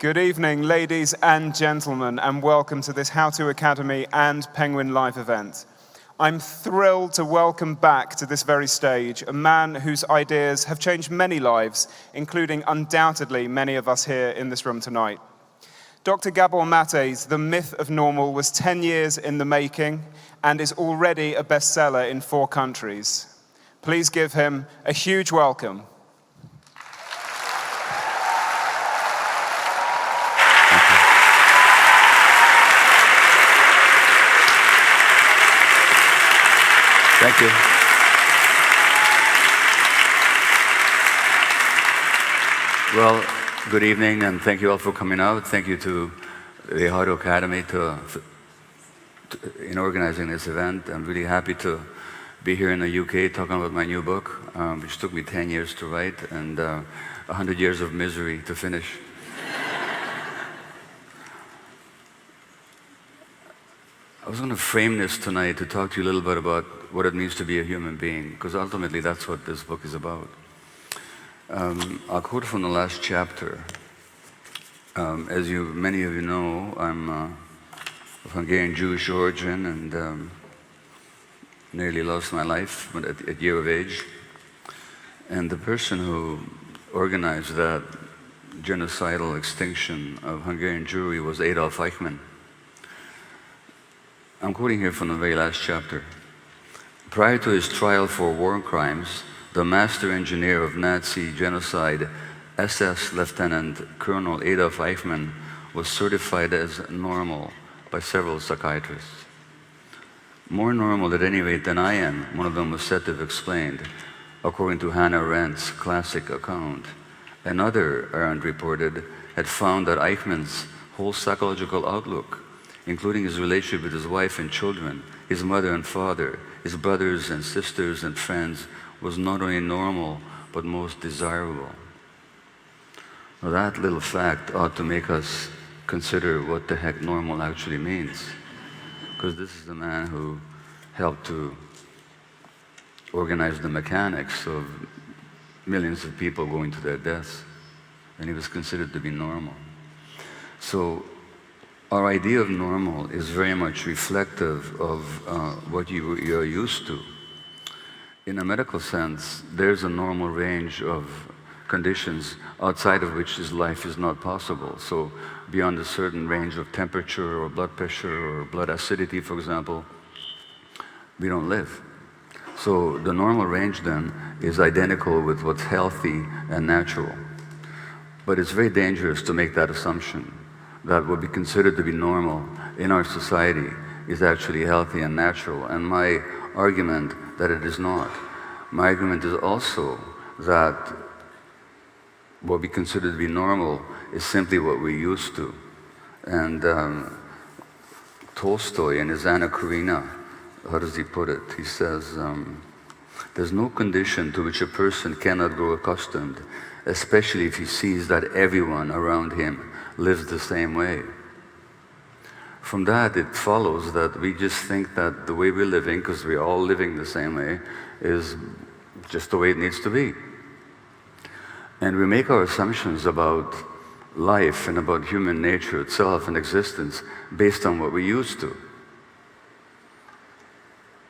Good evening, ladies and gentlemen, and welcome to this How To Academy and Penguin Live event. I'm thrilled to welcome back to this very stage a man whose ideas have changed many lives, including undoubtedly many of us here in this room tonight. Dr. Gabor Maté's The Myth of Normal was 10 years in the making and is already a bestseller in 4 countries. Please give him a huge welcome. Thank you. Well, good evening, and thank you all for coming out. Thank you to the How To Academy in organizing this event. I'm really happy to be here in the UK talking about my new book, which took me 10 years to write and 100 years of misery to finish. I was going to frame this tonight to talk to you a little bit about what it means to be a human being, because ultimately that's what this book is about. I'll quote from the last chapter. As many of you know, I'm of Hungarian Jewish origin and nearly lost my life at a year of age. And the person who organized that genocidal extinction of Hungarian Jewry was Adolf Eichmann. I'm quoting here from the very last chapter. Prior to his trial for war crimes, the master engineer of Nazi genocide, SS Lieutenant Colonel Adolf Eichmann, was certified as normal by several psychiatrists. More normal at any rate than I am, one of them was said to have explained, according to Hannah Arendt's classic account. Another, Arendt reported, had found that Eichmann's whole psychological outlook, including his relationship with his wife and children, his mother and father, his brothers and sisters and friends, was not only normal, but most desirable. Now that little fact ought to make us consider what the heck normal actually means. Because this is the man who helped to organize the mechanics of millions of people going to their deaths. And he was considered to be normal. So our idea of normal is very much reflective of what you're used to. In a medical sense, there's a normal range of conditions outside of which this life is not possible. So beyond a certain range of temperature or blood pressure or blood acidity, for example, we don't live. So the normal range then is identical with what's healthy and natural. But it's very dangerous to make that assumption, that what we consider to be normal in our society is actually healthy and natural. And my argument that it is not. My argument is also that what we consider to be normal is simply what we're used to. And Tolstoy in his Anna Karenina, how does he put it? He says, there's no condition to which a person cannot grow accustomed, especially if he sees that everyone around him lives the same way. From that, it follows that we just think that the way we're living, because we're all living the same way, is just the way it needs to be. And we make our assumptions about life and about human nature itself and existence based on what we're used to.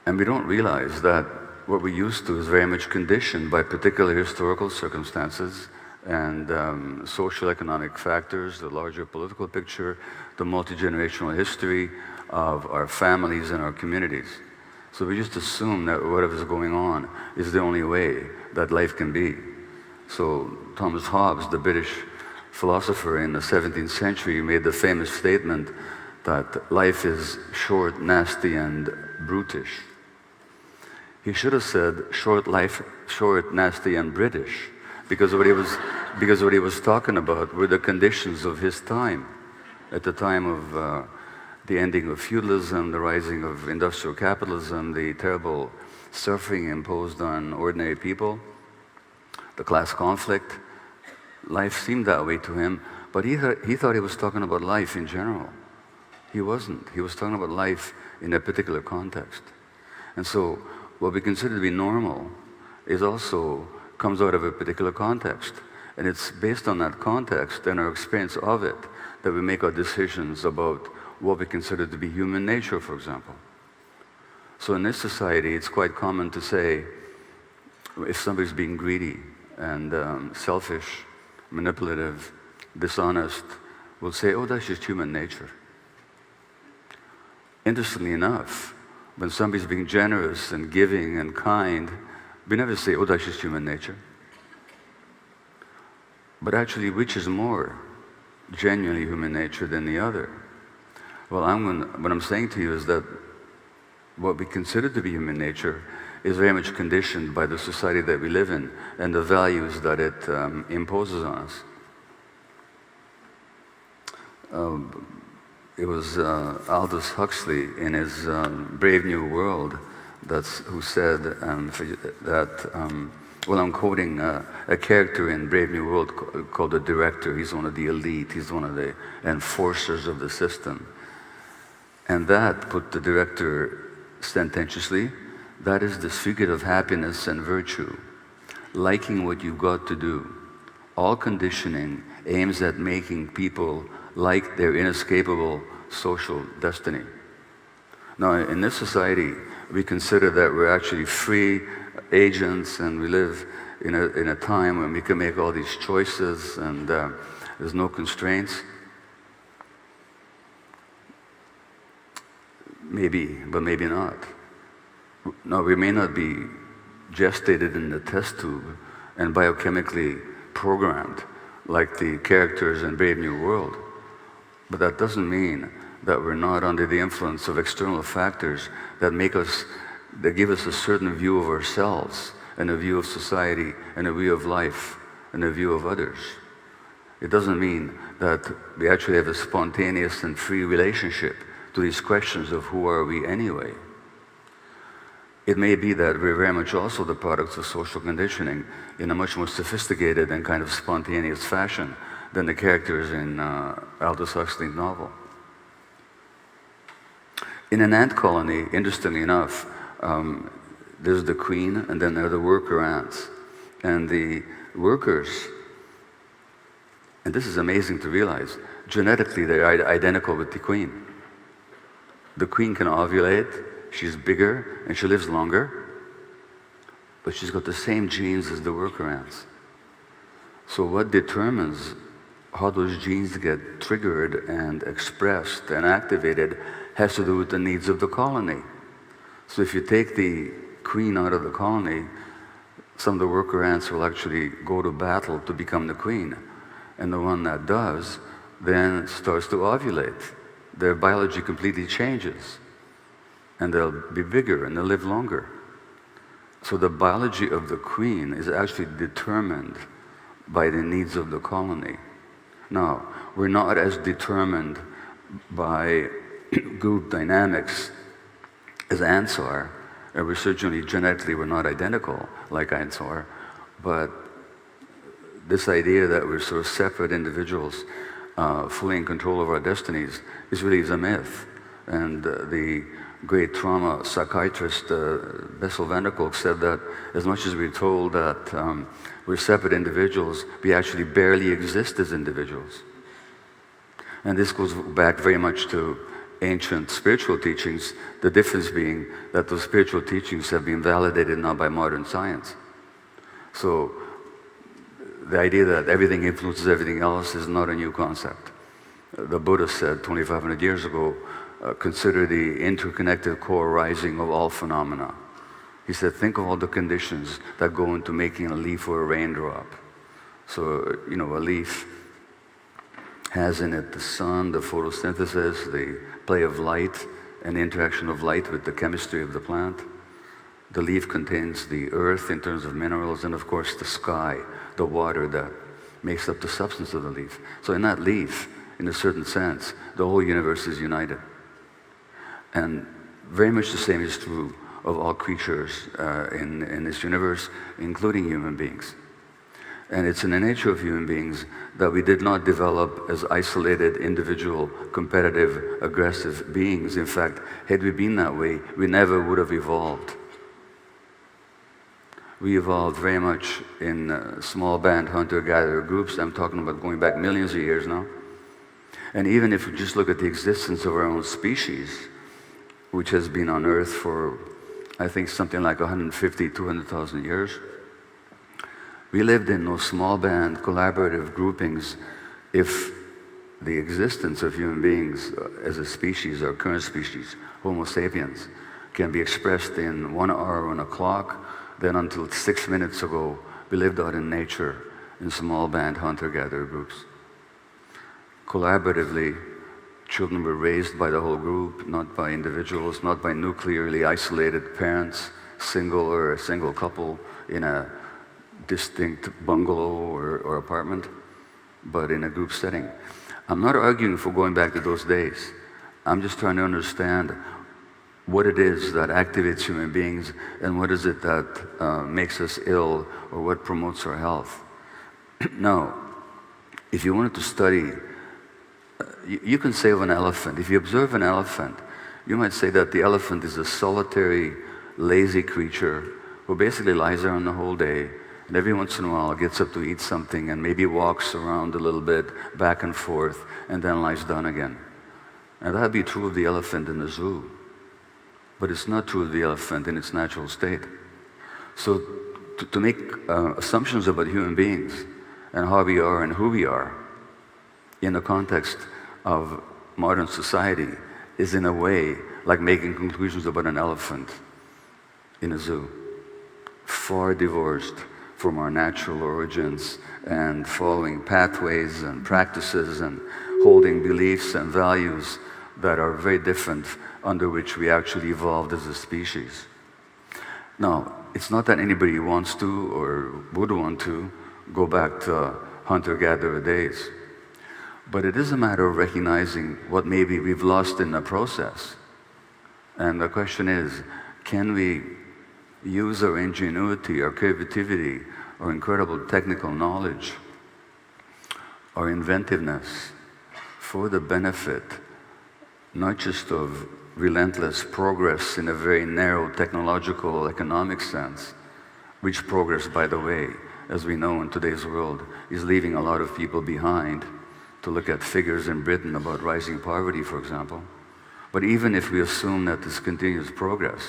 And we don't realize that what we're used to is very much conditioned by particular historical circumstances and social economic factors, the larger political picture, the multi-generational history of our families and our communities. So we just assume that whatever's going on is the only way that life can be. So Thomas Hobbes, the British philosopher in the 17th century, made the famous statement that life is short, nasty, and brutish. He should have said short life, short, nasty, and British, because what he was talking about were the conditions of his time, at the time of the ending of feudalism, the rising of industrial capitalism, the terrible suffering imposed on ordinary people, the class conflict. Life seemed that way to him, but he thought he was talking about life in general. He wasn't. He was talking about life in a particular context. And so what we consider to be normal is also comes out of a particular context. And it's based on that context and our experience of it that we make our decisions about what we consider to be human nature, for example. So in this society, it's quite common to say, if somebody's being greedy and selfish, manipulative, dishonest, we'll say, oh, that's just human nature. Interestingly enough, when somebody's being generous and giving and kind, we never say, oh, that's just human nature. But actually, which is more genuinely human nature than the other? Well, what I'm saying to you is that what we consider to be human nature is very much conditioned by the society that we live in and the values that it imposes on us. It was Aldous Huxley in his Brave New World who said that, well, I'm quoting a character in Brave New World called the Director. He's one of the elite. He's one of the enforcers of the system. And that, put the Director sententiously, that is the secret of happiness and virtue. Liking what you've got to do. All conditioning aims at making people like their inescapable social destiny. Now, in this society, we consider that we're actually free agents and we live in a time when we can make all these choices and there's no constraints. Maybe, but maybe not. No, we may not be gestated in the test tube and biochemically programmed like the characters in Brave New World. But that doesn't mean that we're not under the influence of external factors that give us a certain view of ourselves and a view of society and a view of life and a view of others. It doesn't mean that we actually have a spontaneous and free relationship to these questions of who are we anyway. It may be that we're very much also the products of social conditioning in a much more sophisticated and kind of spontaneous fashion than the characters in Aldous Huxley's novel. In an ant colony, interestingly enough, there's the queen and then there are the worker ants. And the workers, and this is amazing to realize, genetically they're identical with the queen. The queen can ovulate, she's bigger, and she lives longer, but she's got the same genes as the worker ants. So what determines how those genes get triggered and expressed and activated has to do with the needs of the colony. So if you take the queen out of the colony, some of the worker ants will actually go to battle to become the queen. And the one that does then starts to ovulate. Their biology completely changes. And they'll be bigger and they'll live longer. So the biology of the queen is actually determined by the needs of the colony. Now, we're not as determined by group dynamics as ants are, and we're certainly genetically we're not identical like ants are, but this idea that we're sort of separate individuals fully in control of our destinies is really a myth. And the great trauma psychiatrist Bessel van der Kolk said that as much as we're told that we're separate individuals, we actually barely exist as individuals. And this goes back very much to ancient spiritual teachings, the difference being that those spiritual teachings have been validated now by modern science. So the idea that everything influences everything else is not a new concept. The Buddha said 2,500 years ago, consider the interconnected co-arising of all phenomena. He said, think of all the conditions that go into making a leaf or a raindrop. So, a leaf has in it the sun, the photosynthesis, the play of light, and the interaction of light with the chemistry of the plant. The leaf contains the earth in terms of minerals, and of course the sky, the water that makes up the substance of the leaf. So in that leaf, in a certain sense, the whole universe is united. And very much the same is true of all creatures in this universe, including human beings. And it's in the nature of human beings that we did not develop as isolated, individual, competitive, aggressive beings. In fact, had we been that way, we never would have evolved. We evolved very much in small band hunter-gatherer groups. I'm talking about going back millions of years now. And even if we just look at the existence of our own species, which has been on Earth for, I think, something like 150, 200,000 years, we lived in those small band collaborative groupings. If the existence of human beings as a species, our current species, Homo sapiens, can be expressed in 1 hour on a clock, then until 6 minutes ago, we lived out in nature in small band hunter-gatherer groups. Collaboratively, children were raised by the whole group, not by individuals, not by nuclearly isolated parents, single or a single couple in a distinct bungalow or apartment, but in a group setting. I'm not arguing for going back to those days. I'm just trying to understand what it is that activates human beings and what is it that makes us ill or what promotes our health. Now, if you wanted to study, you can say of an elephant, if you observe an elephant, you might say that the elephant is a solitary, lazy creature who basically lies around the whole day, and every once in a while gets up to eat something and maybe walks around a little bit, back and forth, and then lies down again. And that'd be true of the elephant in the zoo. But it's not true of the elephant in its natural state. So to make assumptions about human beings and how we are and who we are in the context of modern society is in a way like making conclusions about an elephant in a zoo. Far divorced from our natural origins and following pathways and practices and holding beliefs and values that are very different under which we actually evolved as a species. Now, it's not that anybody wants to or would want to go back to hunter-gatherer days, but it is a matter of recognizing what maybe we've lost in the process. And the question is, can we use our ingenuity, our creativity, our incredible technical knowledge, our inventiveness for the benefit not just of relentless progress in a very narrow technological, economic sense, which progress, by the way, as we know in today's world, is leaving a lot of people behind. To look at figures in Britain about rising poverty, for example. But even if we assume that this continues progress,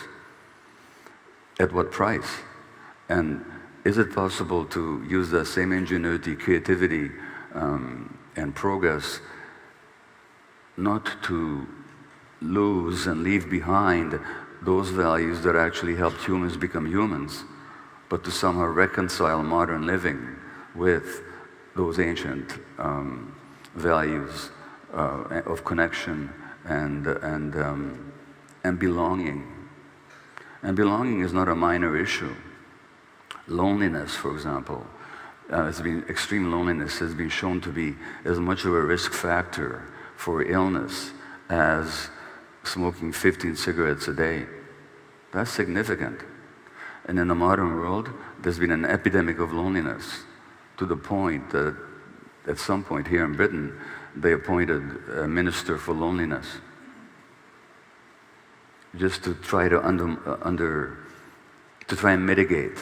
at what price? And is it possible to use that same ingenuity, creativity, and progress not to lose and leave behind those values that actually helped humans become humans, but to somehow reconcile modern living with those ancient values of connection and belonging. And belonging is not a minor issue. Loneliness, for example, extreme loneliness has been shown to be as much of a risk factor for illness as smoking 15 cigarettes a day. That's significant. And in the modern world, there's been an epidemic of loneliness to the point that at some point here in Britain, they appointed a minister for loneliness just to try to try and mitigate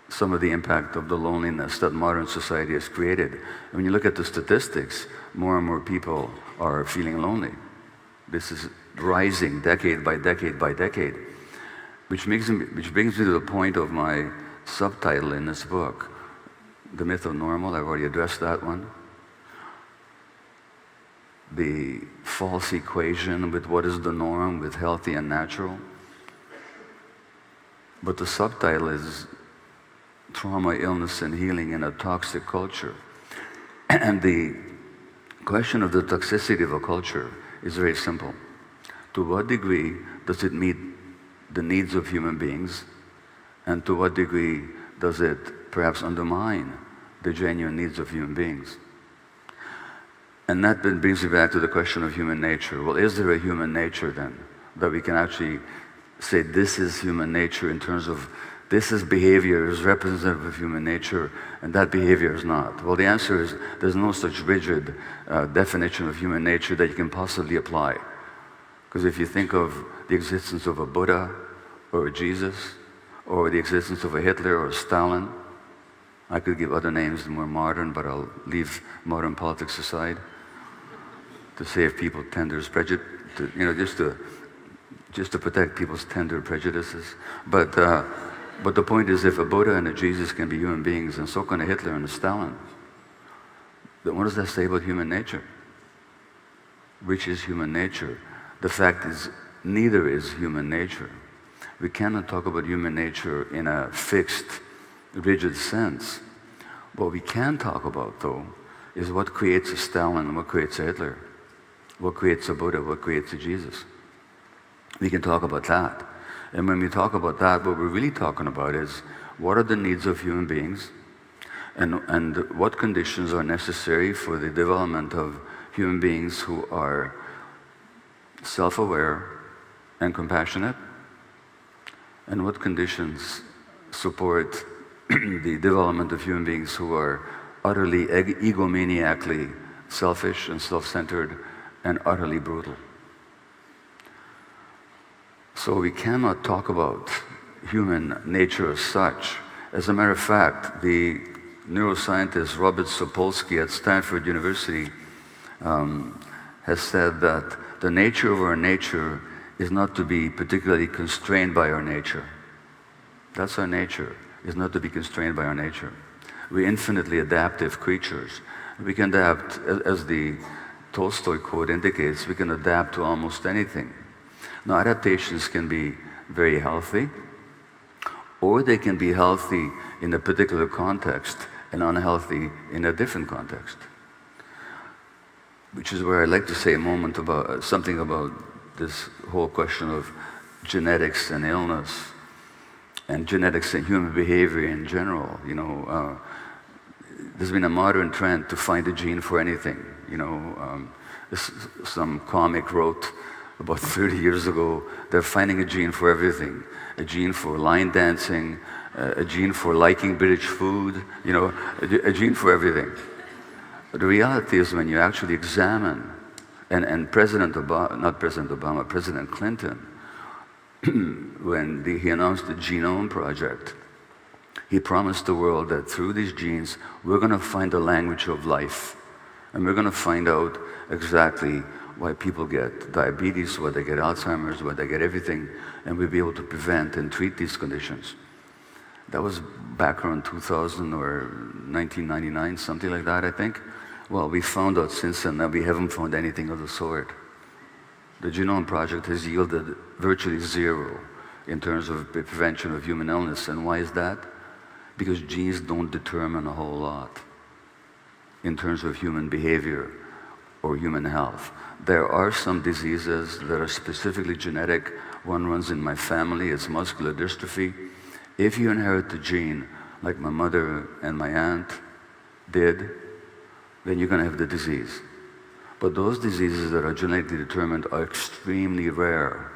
some of the impact of the loneliness that modern society has created. And when you look at the statistics, more and more people are feeling lonely. This is rising decade by decade by decade, which brings me to the point of my subtitle in this book, The Myth of Normal. I've already addressed that one. The false equation with what is the norm with healthy and natural. But the subtitle is Trauma, Illness, and Healing in a Toxic Culture. And the question of the toxicity of a culture is very simple. To what degree does it meet the needs of human beings? And to what degree does it perhaps undermine the genuine needs of human beings? And that then brings me back to the question of human nature. Well, is there a human nature then that we can actually say this is human nature in terms of this is behavior is representative of human nature and that behavior is not? Well, the answer is there's no such rigid definition of human nature that you can possibly apply. Because if you think of the existence of a Buddha or a Jesus or the existence of a Hitler or Stalin. I could give other names more modern, but I'll leave modern politics aside to save people tender prejudice, just to protect people's tender prejudices. But the point is, if a Buddha and a Jesus can be human beings, and so can a Hitler and a Stalin, then what does that say about human nature? Which is human nature? The fact is, neither is human nature. We cannot talk about human nature in a fixed, rigid sense. What we can talk about, though, is what creates a Stalin, what creates a Hitler, what creates a Buddha, what creates a Jesus. We can talk about that. And when we talk about that, what we're really talking about is what are the needs of human beings and what conditions are necessary for the development of human beings who are self-aware and compassionate, and what conditions support the development of human beings who are utterly egomaniacally selfish and self-centered and utterly brutal. So we cannot talk about human nature as such. As a matter of fact, the neuroscientist Robert Sapolsky at Stanford University has said that the nature of our nature is not to be particularly constrained by our nature. That's our nature, is not to be constrained by our nature. We're infinitely adaptive creatures. We can adapt, as the Tolstoy quote indicates, we can adapt to almost anything. Now, adaptations can be very healthy, or they can be healthy in a particular context and unhealthy in a different context. Which is where I'd like to say a moment about something about this whole question of genetics and illness, and genetics and human behavior in general. There's been a modern trend to find a gene for anything. Some comic wrote about 30 years ago, they're finding a gene for everything. A gene for line dancing, a gene for liking British food, a gene for everything. But the reality is, when you actually examine, and President Clinton, when he announced the Genome Project, he promised the world that through these genes, we're going to find the language of life. And we're going to find out exactly why people get diabetes, why they get Alzheimer's, why they get everything, and we'll be able to prevent and treat these conditions. That was back around 2000 or 1999, something like that, I think. Well, we found out since then that we haven't found anything of the sort. The Genome Project has yielded virtually zero in terms of the prevention of human illness. And why is that? Because genes don't determine a whole lot in terms of human behavior or human health. There are some diseases that are specifically genetic. One runs in my family, it's muscular dystrophy. If you inherit the gene, like my mother and my aunt did, then you're going to have the disease. But those diseases that are genetically determined are extremely rare.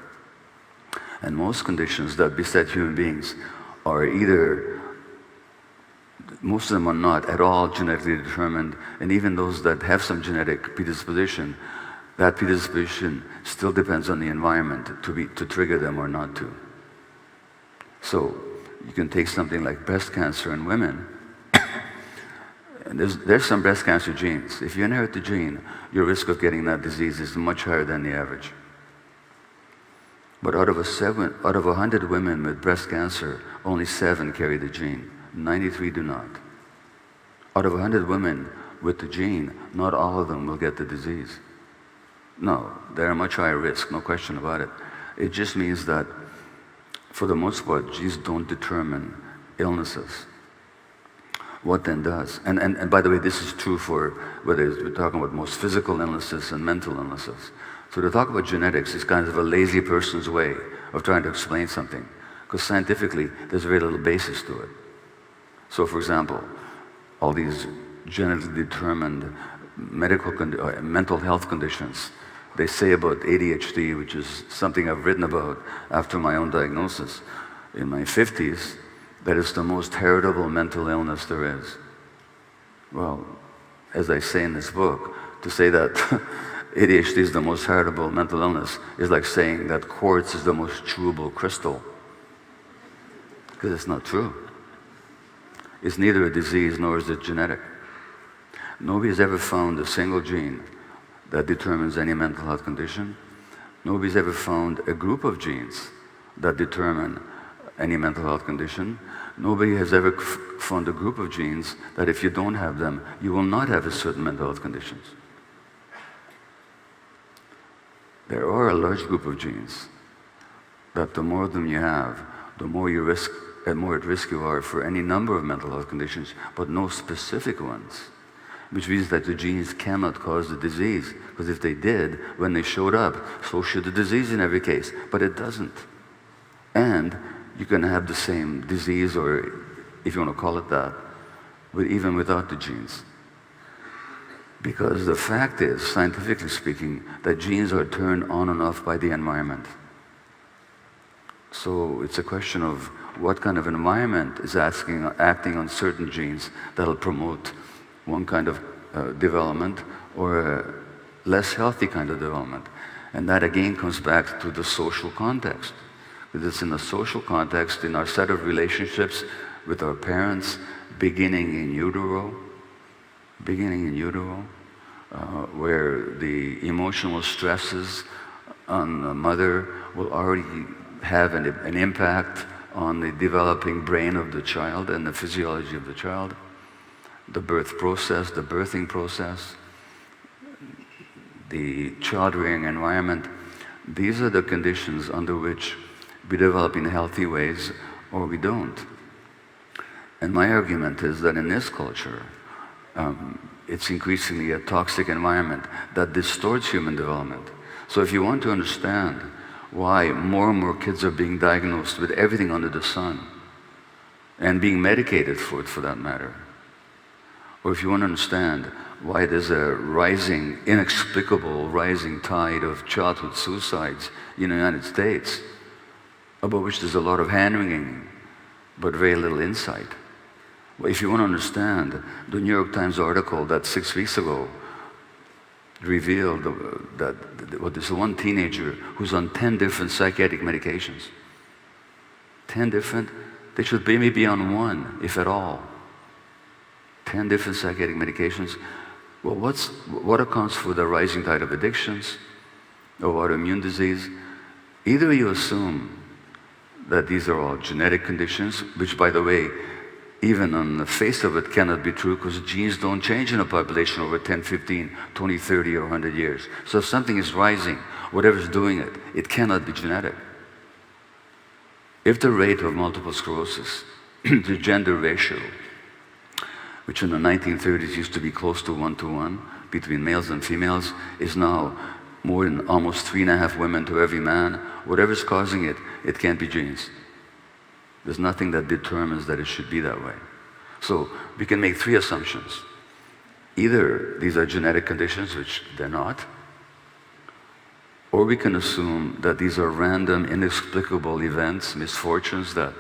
And most conditions that beset human beings are either, most of them are not at all genetically determined, and even those that have some genetic predisposition, that predisposition still depends on the environment to trigger them or not to. So you can take something like breast cancer in women, and there's some breast cancer genes. If you inherit the gene, your risk of getting that disease is much higher than the average. But out of 100 women with breast cancer, only 7 carry the gene. 93 do not. Out of 100 women with the gene, not all of them will get the disease. No, they're a much higher risk, no question about it. It just means that, for the most part, genes don't determine illnesses. What then does? And by the way, this is true for whether we're talking about most physical illnesses and mental illnesses. So to talk about genetics is kind of a lazy person's way of trying to explain something, because scientifically, there's very little basis to it. So for example, all these genetically determined mental health conditions, they say about ADHD, which is something I've written about after my own diagnosis in my 50s, that it's the most heritable mental illness there is. Well, as I say in this book, to say that ADHD is the most heritable mental illness is like saying that quartz is the most chewable crystal. because it's not true. It's neither a disease nor is it genetic. Nobody's ever found a single gene that determines any mental health condition. Nobody's ever found a group of genes that determine any mental health condition. Nobody has ever found a group of genes that if you don't have them, you will not have a certain mental health conditions. There are a large group of genes that the more of them you have, the more you risk, and more at risk you are for any number of mental health conditions, but no specific ones. Which means that the genes cannot cause the disease, because if they did, when they showed up, so should the disease in every case, but it doesn't. And you can have the same disease, or if you want to call it that, but even without the genes. Because the fact is, scientifically speaking, that genes are turned on and off by the environment. So it's a question of what kind of environment is acting on certain genes that'll promote one kind of development or a less healthy kind of development. And that again comes back to the social context. Because it's in the social context, in our set of relationships with our parents, beginning in utero, where the emotional stresses on the mother will already have an impact on the developing brain of the child and the physiology of the child, the birth process, the birthing process, the child-rearing environment. These are the conditions under which we develop in healthy ways or we don't. And my argument is that in this culture, it's increasingly a toxic environment that distorts human development. So if you want to understand why more and more kids are being diagnosed with everything under the sun and being medicated for it, for that matter, or if you want to understand why there's a rising, inexplicable rising tide of childhood suicides in the United States, about which there's a lot of hand-wringing, but very little insight. Well, if you want to understand, the New York Times article that 6 weeks ago revealed that there's one teenager who's on 10 different psychiatric medications. 10 different? They should maybe be on one, if at all. 10 different psychiatric medications. Well, what accounts for the rising tide of addictions, of autoimmune disease? Either you assume that these are all genetic conditions, which, by the way, even on the face of it cannot be true, because genes don't change in a population over 10, 15, 20, 30, or 100 years. So if something is rising, whatever's doing it, it cannot be genetic. If the rate of multiple sclerosis, the gender ratio, which in the 1930s used to be close to 1-to-1 between males and females, is now more than almost 3.5 women to every man, whatever's causing it, it can't be genes. There's nothing that determines that it should be that way. So we can make 3 assumptions. Either these are genetic conditions, which they're not, or we can assume that these are random, inexplicable events, misfortunes that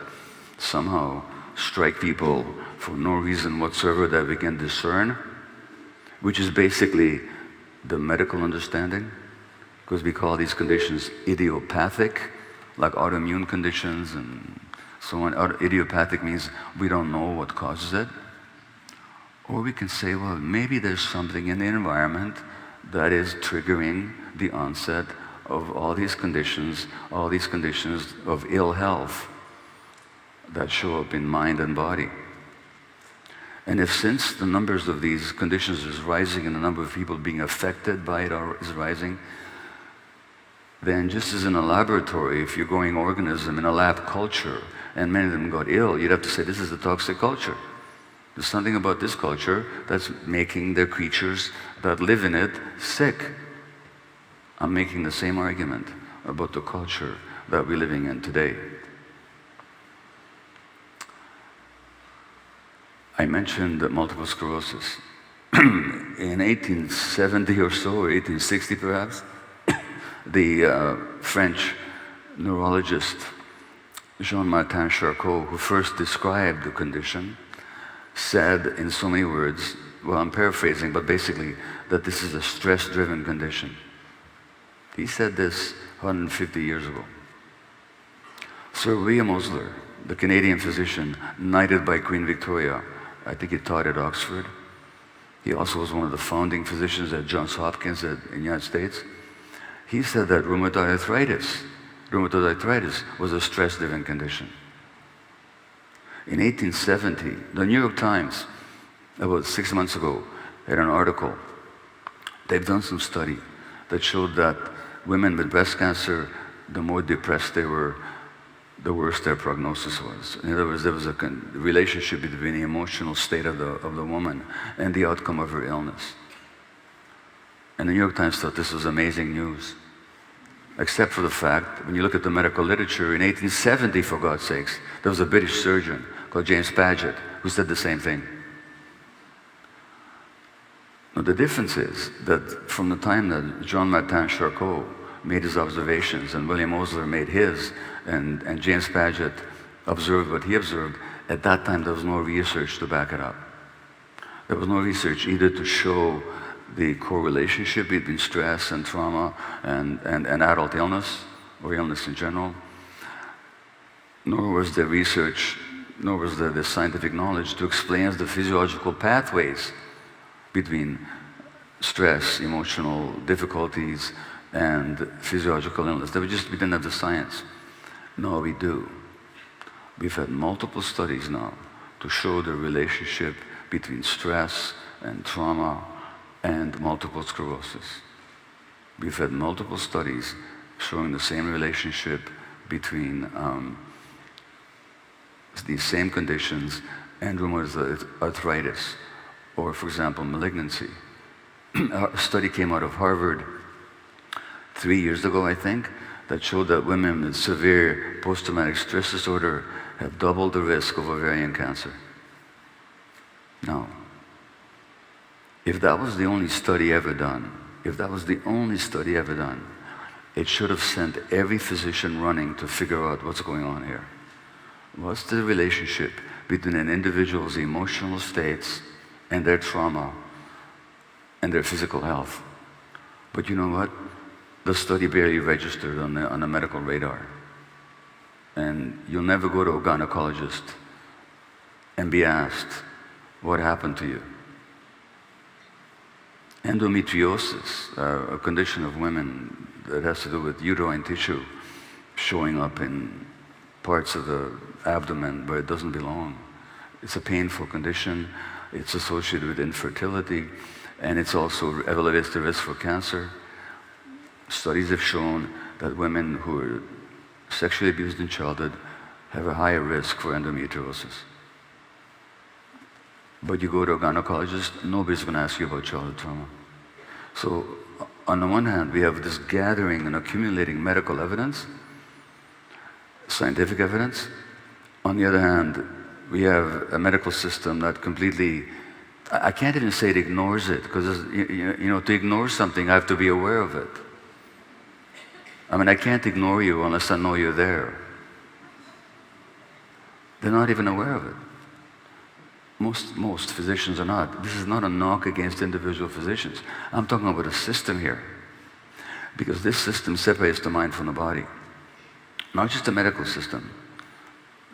somehow strike people for no reason whatsoever that we can discern, which is basically the medical understanding, because we call these conditions idiopathic, like autoimmune conditions and so on. Idiopathic means we don't know what causes it. Or we can say, well, maybe there's something in the environment that is triggering the onset of all these conditions of ill health that show up in mind and body. And if, since the numbers of these conditions is rising and the number of people being affected by it is rising, then just as in a laboratory, if you're growing organism in a lab culture and many of them got ill, you'd have to say this is a toxic culture. There's something about this culture that's making the creatures that live in it sick. I'm making the same argument about the culture that we're living in today. I mentioned multiple sclerosis. In 1870 or so, or 1860 perhaps, the French neurologist Jean-Martin Charcot, who first described the condition, said in so many words, well, I'm paraphrasing, but basically, that this is a stress-driven condition. He said this 150 years ago. Sir William Osler, the Canadian physician, knighted by Queen Victoria. I think he taught at Oxford. He also was one of the founding physicians at Johns Hopkins in the United States. He said that rheumatoid arthritis was a stress-driven condition. In 1870, the New York Times, about 6 months ago, had an article. They've done some study that showed that women with breast cancer, the more depressed they were, the worse their prognosis was. In other words, there was a relationship between the emotional state of the woman and the outcome of her illness. And the New York Times thought this was amazing news. Except for the fact, when you look at the medical literature, in 1870, for God's sakes, there was a British surgeon called James Paget who said the same thing. Now, the difference is that from the time that Jean Martin Charcot made his observations and William Osler made his, and James Paget observed what he observed, at that time there was no research to back it up. There was no research either to show the correlationship between stress and trauma and adult illness, or illness in general, nor was there research, nor was there the scientific knowledge to explain the physiological pathways between stress, emotional difficulties, and physiological illness. We didn't have the science. No, we do. We've had multiple studies now to show the relationship between stress and trauma and multiple sclerosis. We've had multiple studies showing the same relationship between these same conditions and rheumatoid arthritis, or, for example, malignancy. A study came out of Harvard 3 years ago, I think, that showed that women with severe post-traumatic stress disorder have double the risk of ovarian cancer. Now, if that was the only study ever done, it should have sent every physician running to figure out what's going on here. What's the relationship between an individual's emotional states and their trauma and their physical health? But you know what? The study barely registered on the medical radar. And you'll never go to a gynecologist and be asked, what happened to you? Endometriosis, a condition of women that has to do with uterine tissue showing up in parts of the abdomen where it doesn't belong. It's a painful condition. It's associated with infertility, and it's also elevates the risk for cancer. Studies have shown that women who are sexually abused in childhood have a higher risk for endometriosis. But you go to a gynecologist, nobody's going to ask you about childhood trauma. So, on the one hand, we have this gathering and accumulating medical evidence, scientific evidence. On the other hand, we have a medical system that completely, I can't even say it ignores it, because to ignore something, I have to be aware of it. I mean, I can't ignore you unless I know you're there. They're not even aware of it. Most physicians are not. This is not a knock against individual physicians. I'm talking about a system here. Because this system separates the mind from the body. Not just the medical system.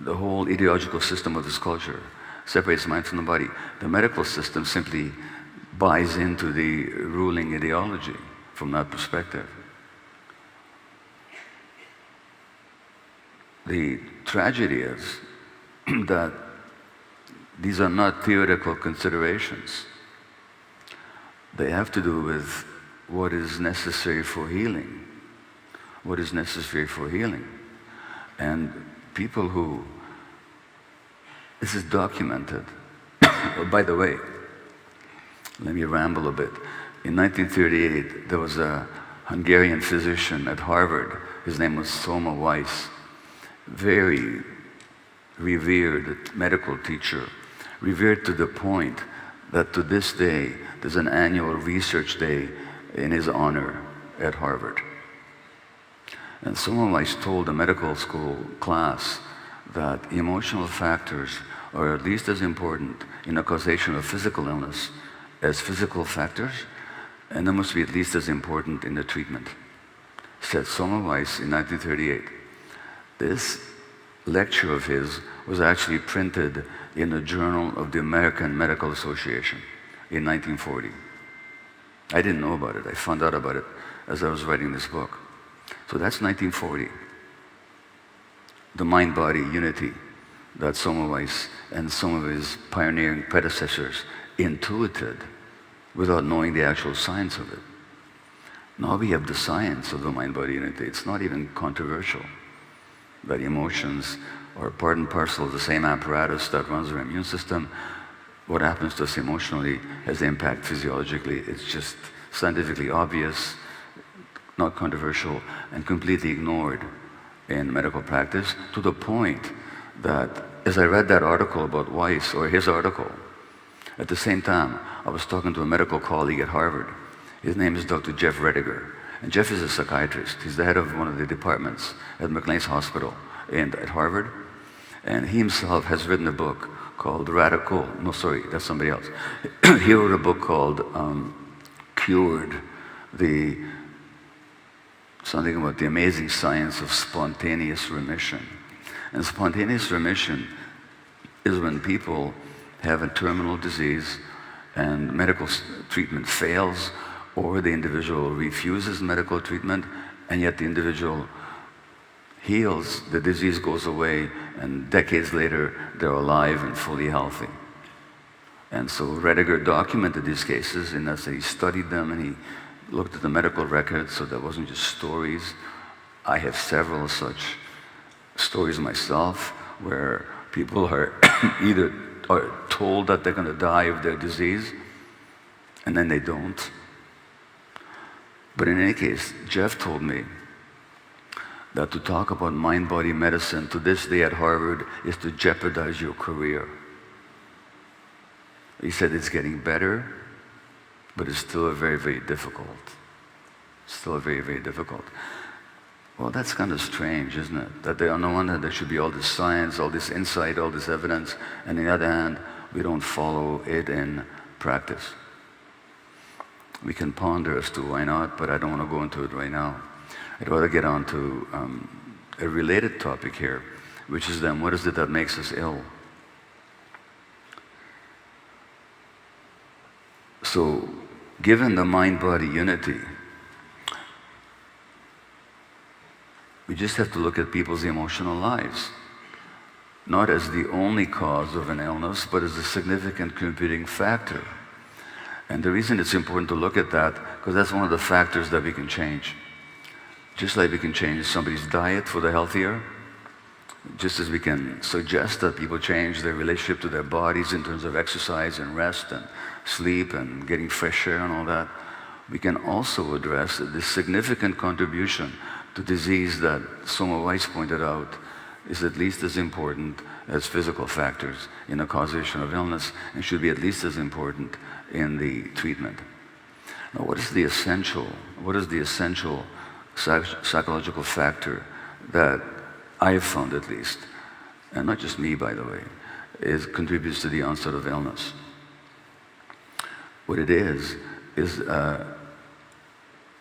The whole ideological system of this culture separates the mind from the body. The medical system simply buys into the ruling ideology from that perspective. The tragedy is that these are not theoretical considerations. They have to do with what is necessary for healing. What is necessary for healing. And people who, this is documented. Oh, by the way, let me ramble a bit. In 1938, there was a Hungarian physician at Harvard. His name was Soma Weiss. Very revered medical teacher. Revered to the point that to this day, there's an annual research day in his honor at Harvard. And Soma Weiss told a medical school class that emotional factors are at least as important in the causation of physical illness as physical factors, and they must be at least as important in the treatment, said Soma Weiss in 1938. This lecture of his was actually printed in a journal of the American Medical Association in 1940. I didn't know about it. I found out about it as I was writing this book. So that's 1940. The mind-body unity that Semmelweis and some of his pioneering predecessors intuited without knowing the actual science of it. Now we have the science of the mind-body unity. It's not even controversial that emotions are part and parcel of the same apparatus that runs our immune system. What happens to us emotionally has impact physiologically. It's just scientifically obvious, not controversial, and completely ignored in medical practice, to the point that as I read that article about Weiss, or his article, at the same time I was talking to a medical colleague at Harvard. His name is Dr. Jeff Rediger. And Jeff is a psychiatrist. He's the head of one of the departments at McLean's Hospital at Harvard. And he himself has written a book called that's somebody else. He wrote a book called Cured, something about the amazing science of spontaneous remission. And spontaneous remission is when people have a terminal disease and medical treatment fails, or the individual refuses medical treatment, and yet the individual heals, the disease goes away, and decades later they're alive and fully healthy. And so Rediger documented these cases in that he studied them and he looked at the medical records, so that wasn't just stories. I have several such stories myself where people are either are told that they're going to die of their disease and then they don't. But in any case, Jeff told me that to talk about mind-body medicine to this day at Harvard is to jeopardize your career. He said it's getting better, but it's still very, very difficult. Still very, very difficult. Well, that's kind of strange, isn't it? That on the one hand there should be all this science, all this insight, all this evidence, and on the other hand, we don't follow it in practice. We can ponder as to why not, but I don't want to go into it right now. I'd rather get on to a related topic here, which is then, what is it that makes us ill? So, given the mind-body unity, we just have to look at people's emotional lives, not as the only cause of an illness, but as a significant contributing factor. And the reason it's important to look at that, because that's one of the factors that we can change. Just like we can change somebody's diet for the healthier, just as we can suggest that people change their relationship to their bodies in terms of exercise and rest and sleep and getting fresh air and all that, we can also address this significant contribution to disease that Semmelweis pointed out is at least as important as physical factors in the causation of illness, and should be at least as important in the treatment. Now, what is the essential psychological factor that I have found, at least, and not just me, by the way, contributes to the onset of illness? What it is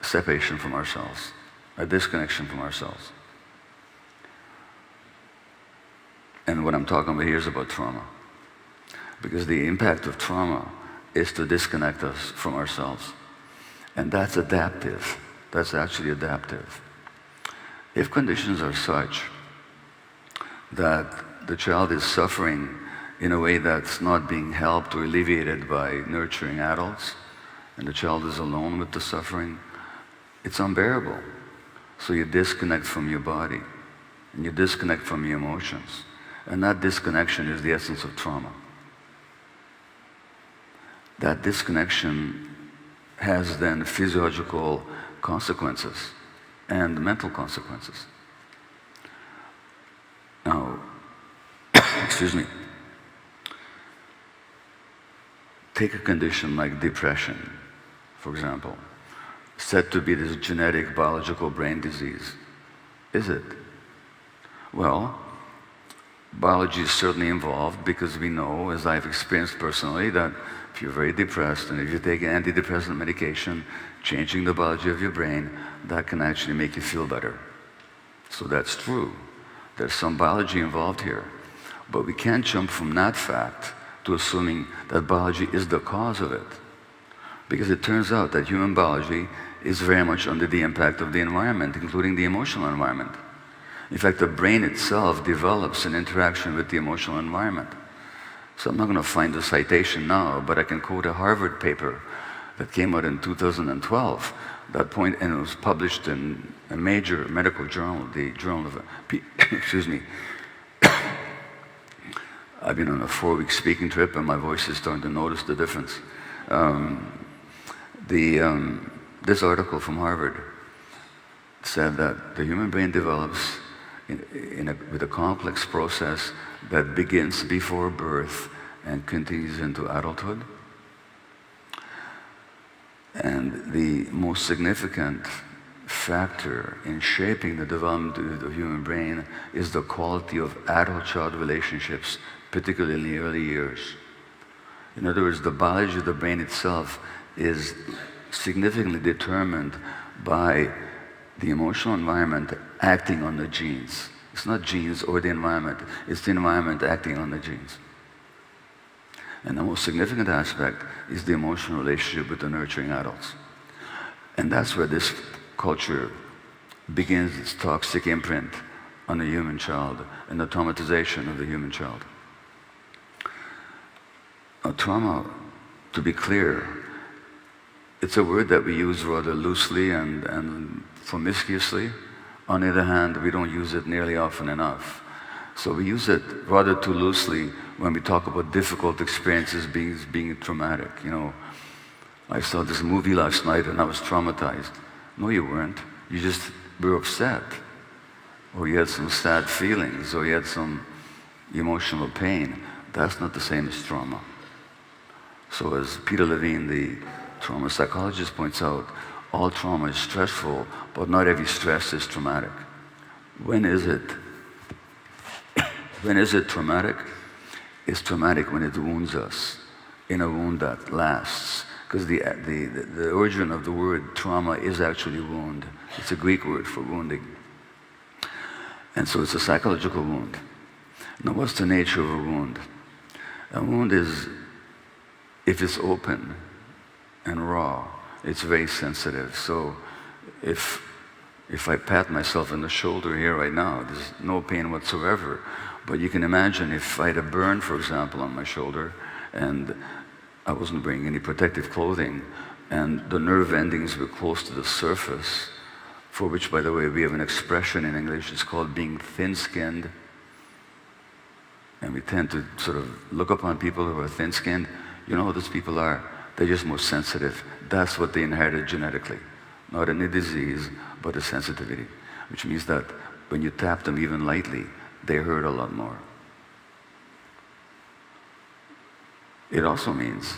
separation from ourselves, a disconnection from ourselves. And what I'm talking about here is about trauma. Because the impact of trauma is to disconnect us from ourselves. And that's adaptive. That's actually adaptive. If conditions are such that the child is suffering in a way that's not being helped or alleviated by nurturing adults, and the child is alone with the suffering, it's unbearable. So you disconnect from your body, and you disconnect from your emotions. And that disconnection is the essence of trauma. That disconnection has then physiological consequences and mental consequences. Now, excuse me, take a condition like depression, for example, said to be this genetic biological brain disease. Is it? Well, biology is certainly involved, because we know, as I've experienced personally, that if you're very depressed and if you take an antidepressant medication, changing the biology of your brain, that can actually make you feel better. So that's true. There's some biology involved here. But we can't jump from that fact to assuming that biology is the cause of it. Because it turns out that human biology is very much under the impact of the environment, including the emotional environment. In fact, the brain itself develops in interaction with the emotional environment. So I'm not going to find the citation now, but I can quote a Harvard paper that came out in 2012, and it was published in a major medical journal, the Journal of, excuse me. I've been on a 4-week speaking trip and my voice is starting to notice the difference. This article from Harvard said that the human brain develops with a complex process that begins before birth and continues into adulthood. And the most significant factor in shaping the development of the human brain is the quality of adult-child relationships, particularly in the early years. In other words, the biology of the brain itself is significantly determined by the emotional environment acting on the genes. It's not genes or the environment, it's the environment acting on the genes. And the most significant aspect is the emotional relationship with the nurturing adults. And that's where this culture begins its toxic imprint on the human child and the traumatization of the human child. Now, trauma, to be clear, it's a word that we use rather loosely and promiscuously. On the other hand, we don't use it nearly often enough. So we use it rather too loosely when we talk about difficult experiences being traumatic. You know, I saw this movie last night and I was traumatized. No, you weren't. You just were upset. Or you had some sad feelings, or you had some emotional pain. That's not the same as trauma. So as Peter Levine, the trauma psychologist, points out, all trauma is stressful, but not every stress is traumatic. When is it? When is it traumatic? It's traumatic when it wounds us in a wound that lasts. Because the origin of the word trauma is actually wound. It's a Greek word for wounding. And so it's a psychological wound. Now, what's the nature of a wound? A wound is, if it's open and raw, it's very sensitive. So if I pat myself on the shoulder here right now, there's no pain whatsoever. But you can imagine if I had a burn, for example, on my shoulder, and I wasn't wearing any protective clothing, and the nerve endings were close to the surface, for which, by the way, we have an expression in English, it's called being thin-skinned. And we tend to sort of look upon people who are thin-skinned. You know who those people are? They're just more sensitive. That's what they inherited genetically. Not any disease, but a sensitivity. Which means that when you tap them even lightly, they hurt a lot more. It also means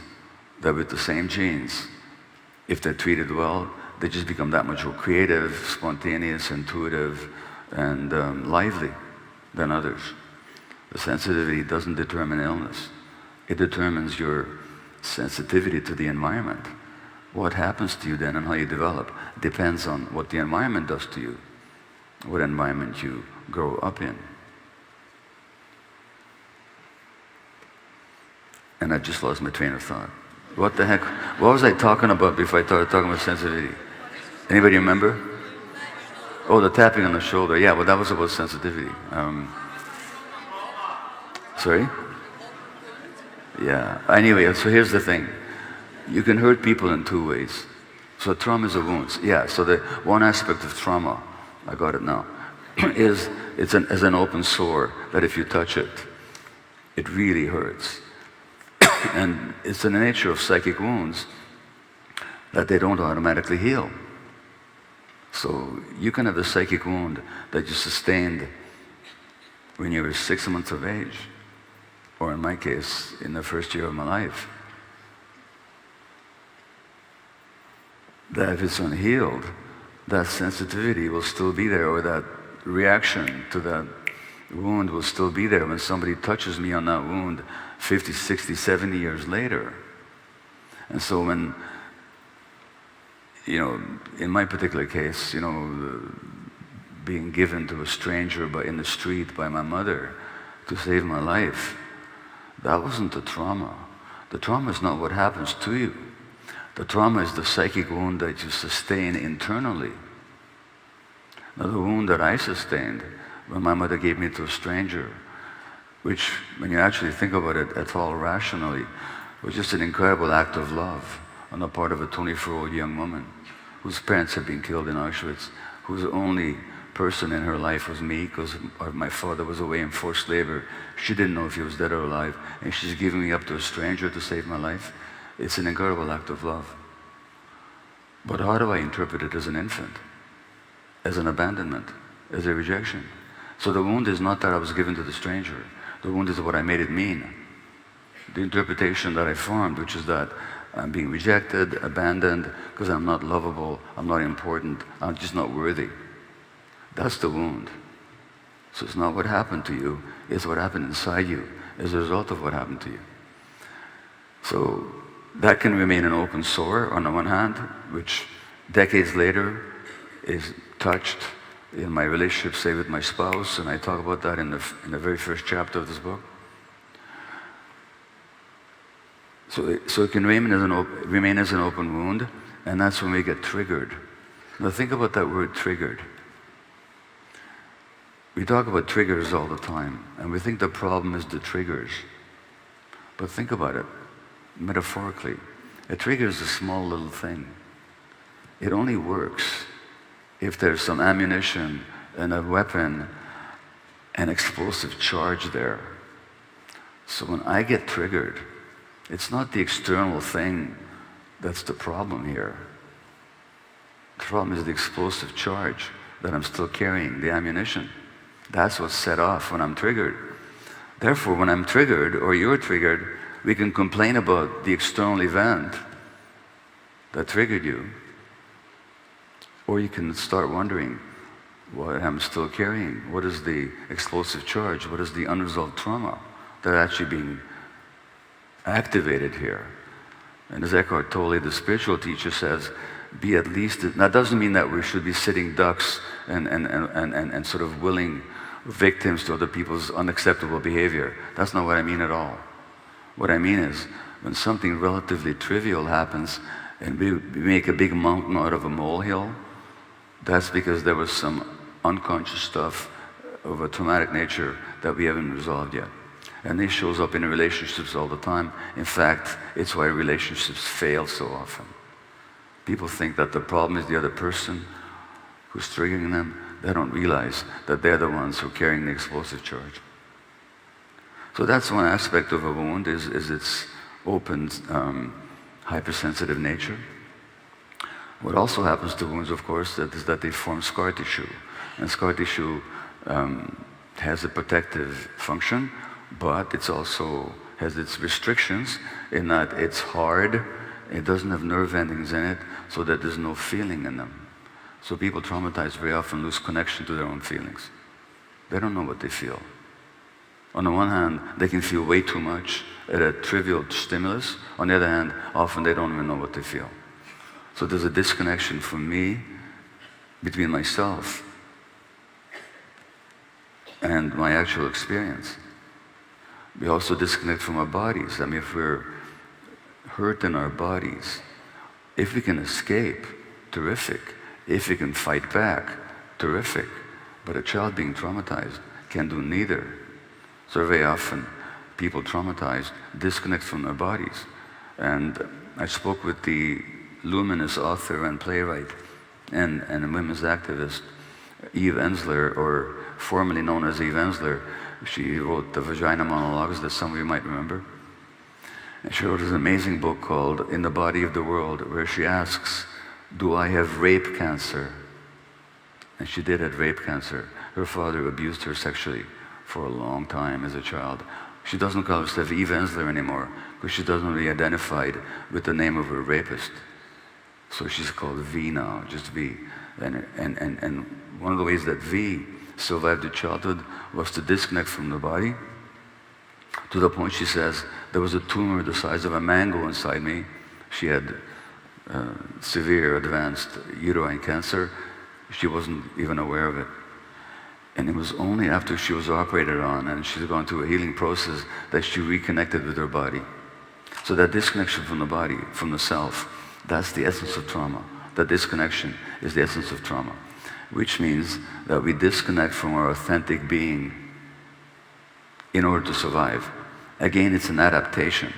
that with the same genes, if they're treated well, they just become that much more creative, spontaneous, intuitive, and lively than others. The sensitivity doesn't determine illness. It determines your sensitivity to the environment. What happens to you then and how you develop depends on what the environment does to you, what environment you grow up in. And I just lost my train of thought. What the heck? What was I talking about before I started talking about sensitivity? Anybody remember? Oh, the tapping on the shoulder. Yeah, well, that was about sensitivity. Sorry? Yeah. Anyway, so here's the thing. You can hurt people in two ways. So trauma is a wound. Yeah, so the one aspect of trauma, I got it now, is it's as an open sore that if you touch it, it really hurts. And it's in the nature of psychic wounds that they don't automatically heal. So you can have a psychic wound that you sustained when you were 6 months of age, or in my case, in the first year of my life. That if it's unhealed, that sensitivity will still be there, or that reaction to that wound will still be there when somebody touches me on that wound 50, 60, 70 years later. And so when, you know, in my particular case, you know, being given to a stranger in the street by my mother to save my life, that wasn't the trauma. The trauma is not what happens to you. The trauma is the psychic wound that you sustain internally. Now, the wound that I sustained when my mother gave me to a stranger, which, when you actually think about it at all rationally, was just an incredible act of love on the part of a 24-year-old young woman whose parents had been killed in Auschwitz, whose only person in her life was me, because my father was away in forced labor. She didn't know if he was dead or alive, and she's giving me up to a stranger to save my life. It's an incredible act of love. But how do I interpret it as an infant? As an abandonment, as a rejection. So the wound is not that I was given to the stranger. The wound is what I made it mean. The interpretation that I formed, which is that I'm being rejected, abandoned, because I'm not lovable, I'm not important, I'm just not worthy. That's the wound. So it's not what happened to you, it's what happened inside you as a result of what happened to you. So that can remain an open sore on the one hand, which decades later is touched in my relationship, say, with my spouse, and I talk about that in the very first chapter of this book. So it can remain as an open wound, and that's when we get triggered. Now think about that word, triggered. We talk about triggers all the time, and we think the problem is the triggers. But think about it, metaphorically. A trigger is a small little thing. It only works if there's some ammunition and a weapon and explosive charge there. So when I get triggered, it's not the external thing that's the problem here. The problem is the explosive charge that I'm still carrying, the ammunition. That's what's set off when I'm triggered. Therefore, when I'm triggered, or you're triggered, we can complain about the external event that triggered you. Or you can start wondering what I'm still carrying. What is the explosive charge? What is the unresolved trauma that's actually being activated here? And as Eckhart Tolle, the spiritual teacher, says, be at least, that doesn't mean that we should be sitting ducks and sort of willing victims to other people's unacceptable behavior. That's not what I mean at all. What I mean is, when something relatively trivial happens and we make a big mountain out of a molehill, that's because there was some unconscious stuff of a traumatic nature that we haven't resolved yet. And this shows up in relationships all the time. In fact, it's why relationships fail so often. People think that the problem is the other person who's triggering them. They don't realize that they're the ones who are carrying the explosive charge. So that's one aspect of a wound, is its open, hypersensitive nature. What also happens to wounds, of course, is that they form scar tissue. And scar tissue has a protective function, but it also has its restrictions in that it's hard, it doesn't have nerve endings in it, so that there's no feeling in them. So people traumatized very often lose connection to their own feelings. They don't know what they feel. On the one hand, they can feel way too much at a trivial stimulus. On the other hand, often they don't even know what they feel. So there's a disconnection for me between myself and my actual experience. We also disconnect from our bodies. I mean, if we're hurt in our bodies, if we can escape, terrific. If we can fight back, terrific. But a child being traumatized can do neither. So very often, people traumatized disconnect from their bodies. And I spoke with the luminous author and playwright and women's activist, Eve Ensler, or formerly known as Eve Ensler. She wrote the Vagina Monologues that some of you might remember. And she wrote this amazing book called In the Body of the World, where she asks, do I have rape cancer? And she did have rape cancer. Her father abused her sexually for a long time as a child. She doesn't call herself Eve Ensler anymore because she doesn't really identify with the name of her rapist. So she's called V now, just V. And one of the ways that V survived her childhood was to disconnect from the body, to the point, she says, there was a tumor the size of a mango inside me. She had severe advanced uterine cancer. She wasn't even aware of it. And it was only after she was operated on and she's gone through a healing process that she reconnected with her body. So that disconnection from the body, from the self, that's the essence of trauma. That disconnection is the essence of trauma, which means that we disconnect from our authentic being in order to survive. Again, it's an adaptation.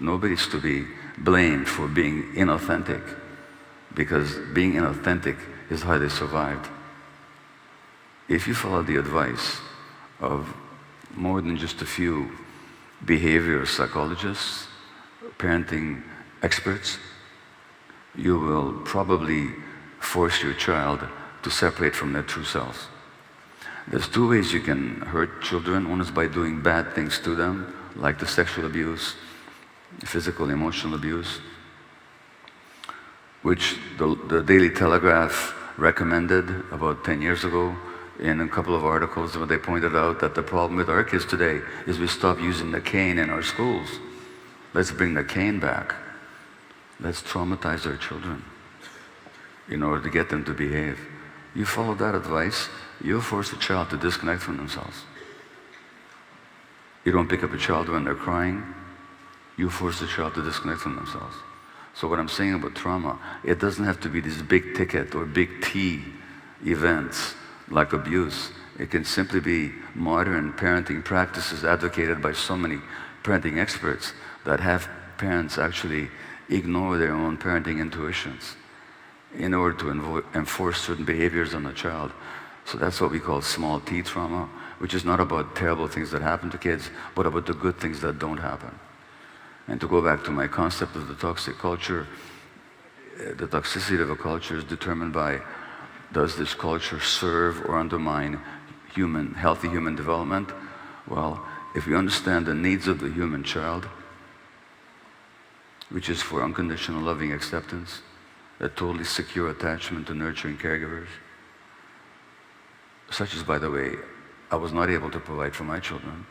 Nobody's to be blamed for being inauthentic, because being inauthentic is how they survived. If you follow the advice of more than just a few behavioral psychologists, parenting experts, you will probably force your child to separate from their true selves. There's two ways you can hurt children. One is by doing bad things to them, like the sexual abuse, physical, emotional abuse, which the Daily Telegraph recommended about 10 years ago in a couple of articles where they pointed out that the problem with our kids today is we stop using the cane in our schools. Let's bring the cane back. Let's traumatize our children in order to get them to behave. You follow that advice, you'll force a child to disconnect from themselves. You don't pick up a child when they're crying, you force the child to disconnect from themselves. So what I'm saying about trauma, it doesn't have to be these big ticket or big T events like abuse. It can simply be modern parenting practices advocated by so many parenting experts that have parents actually ignore their own parenting intuitions in order to enforce certain behaviors on the child. So that's what we call small T trauma, which is not about terrible things that happen to kids, but about the good things that don't happen. And to go back to my concept of the toxic culture, the toxicity of a culture is determined by, does this culture serve or undermine healthy human development? Well, if we understand the needs of the human child, which is for unconditional loving acceptance, a totally secure attachment to nurturing caregivers, such as, by the way, I was not able to provide for my children.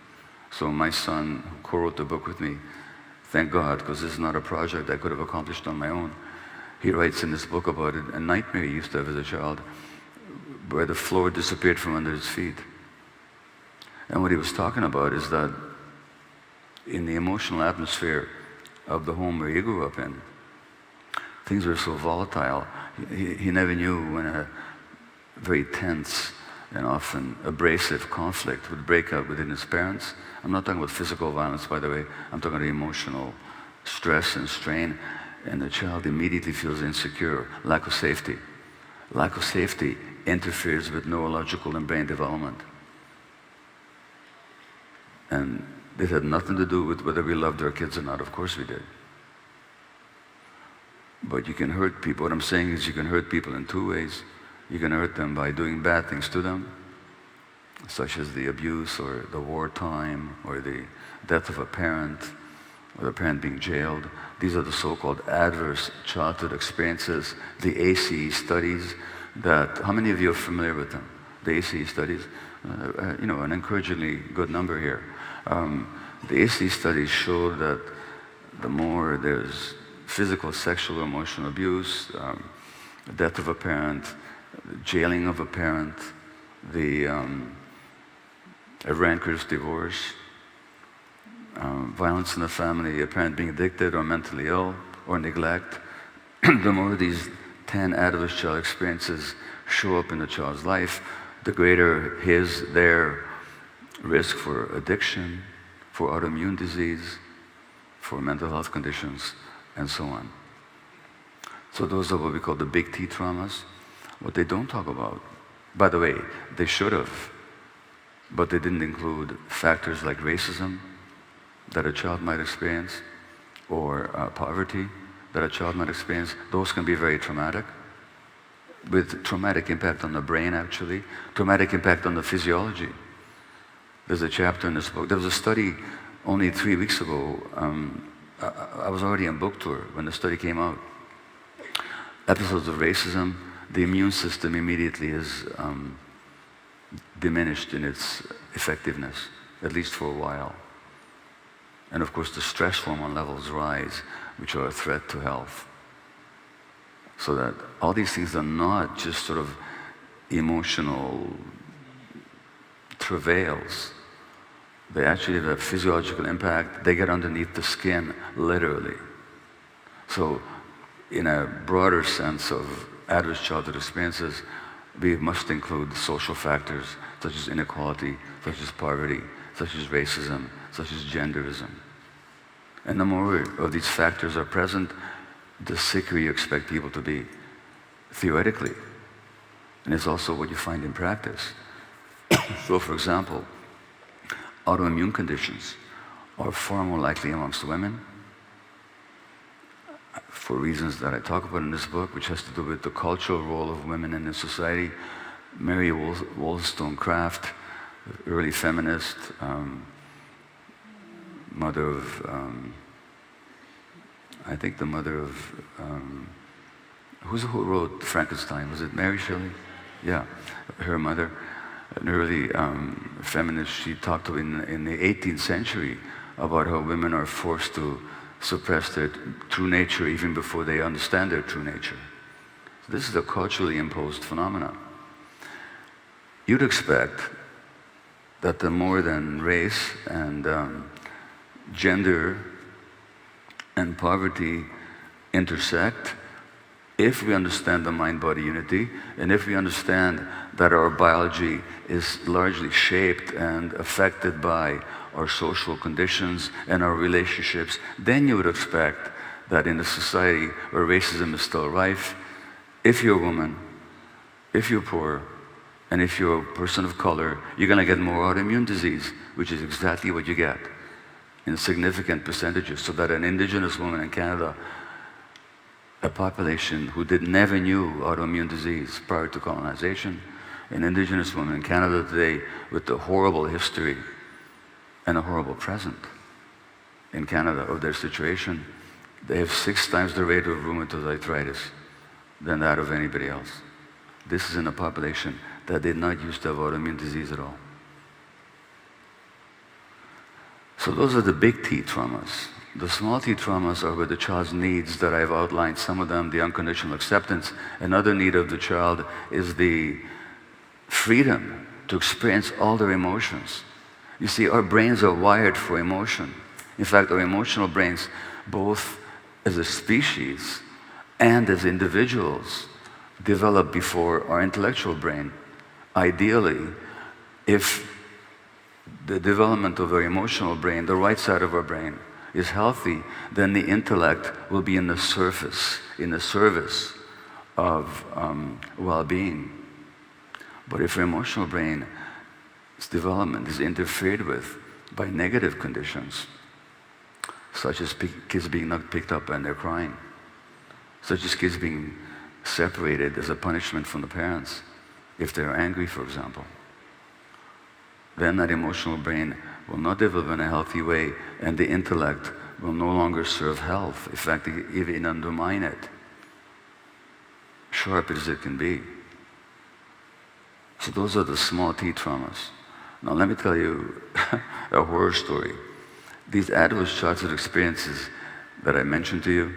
So my son, who co-wrote the book with me, thank God, because this is not a project I could have accomplished on my own. He writes in this book about it, a nightmare he used to have as a child, where the floor disappeared from under his feet. And what he was talking about is that in the emotional atmosphere of the home where he grew up in, things were so volatile. He never knew when a very tense and often abrasive conflict would break out within his parents. I'm not talking about physical violence, by the way. I'm talking about emotional stress and strain. And the child immediately feels insecure, lack of safety. Lack of safety interferes with neurological and brain development. And this had nothing to do with whether we loved our kids or not. Of course we did. But you can hurt people. What I'm saying is you can hurt people in two ways. You can hurt them by doing bad things to them, such as the abuse or the wartime or the death of a parent or the parent being jailed. These are the so-called adverse childhood experiences. The ACE studies that, how many of you are familiar with them? The ACE studies, an encouragingly good number here. The ACE studies show that the more there's physical, sexual, emotional abuse, the death of a parent, jailing of a parent, a rancorous divorce, violence in the family, a parent being addicted or mentally ill or neglect, the more these 10 adverse child experiences show up in the child's life, the greater their risk for addiction, for autoimmune disease, for mental health conditions, and so on. So those are what we call the big T traumas. What they don't talk about, by the way, they should have, but they didn't include factors like racism that a child might experience, or poverty that a child might experience. Those can be very traumatic, with traumatic impact on the brain, actually, traumatic impact on the physiology. There's a chapter in this book. There was a study only 3 weeks ago. I was already on book tour when the study came out. Episodes of racism, the immune system immediately is diminished in its effectiveness, at least for a while. And of course, the stress hormone levels rise, which are a threat to health. So that all these things are not just sort of emotional travails, they actually have a physiological impact. They get underneath the skin, literally. So, in a broader sense of adverse childhood experiences, we must include social factors such as inequality, such as poverty, such as racism, such as genderism. And the more of these factors are present, the sicker you expect people to be, theoretically. And it's also what you find in practice. So, for example, autoimmune conditions are far more likely amongst women, for reasons that I talk about in this book, which has to do with the cultural role of women in this society. Mary Wollstonecraft, early feminist, mother of, I think the mother of, who wrote Frankenstein? Was it Mary Shelley? Yeah, her mother, an early feminist. She talked in the 18th century about how women are forced to suppress their true nature even before they understand their true nature. So this is a culturally imposed phenomenon. You'd expect that the more than race and gender and poverty intersect, if we understand the mind-body unity, and if we understand that our biology is largely shaped and affected by our social conditions and our relationships, then you would expect that in a society where racism is still rife, if you're a woman, if you're poor, and if you're a person of color, you're going to get more autoimmune disease, which is exactly what you get in significant percentages. So that an indigenous woman in Canada, a population who never knew autoimmune disease prior to colonization, an indigenous woman in Canada today with the horrible history and a horrible present in Canada of their situation, they have 6 times the rate of rheumatoid arthritis than that of anybody else. This is in a population that did not used to have autoimmune disease at all. So those are the big T traumas. The small T traumas are where the child's needs that I've outlined, some of them, the unconditional acceptance. Another need of the child is the freedom to experience all their emotions. You see, our brains are wired for emotion. In fact, our emotional brains, both as a species and as individuals, develop before our intellectual brain. Ideally, if the development of our emotional brain, the right side of our brain, is healthy, then the intellect will be in the service of well-being. But if our emotional brain's development is interfered with by negative conditions, such as kids being not picked up and they're crying, such as kids being separated as a punishment from the parents, if they're angry, for example, then that emotional brain will not develop in a healthy way, and the intellect will no longer serve health. In fact, even undermine it, sharp as it can be. So those are the small T traumas. Now let me tell you a horror story. These adverse childhood experiences that I mentioned to you,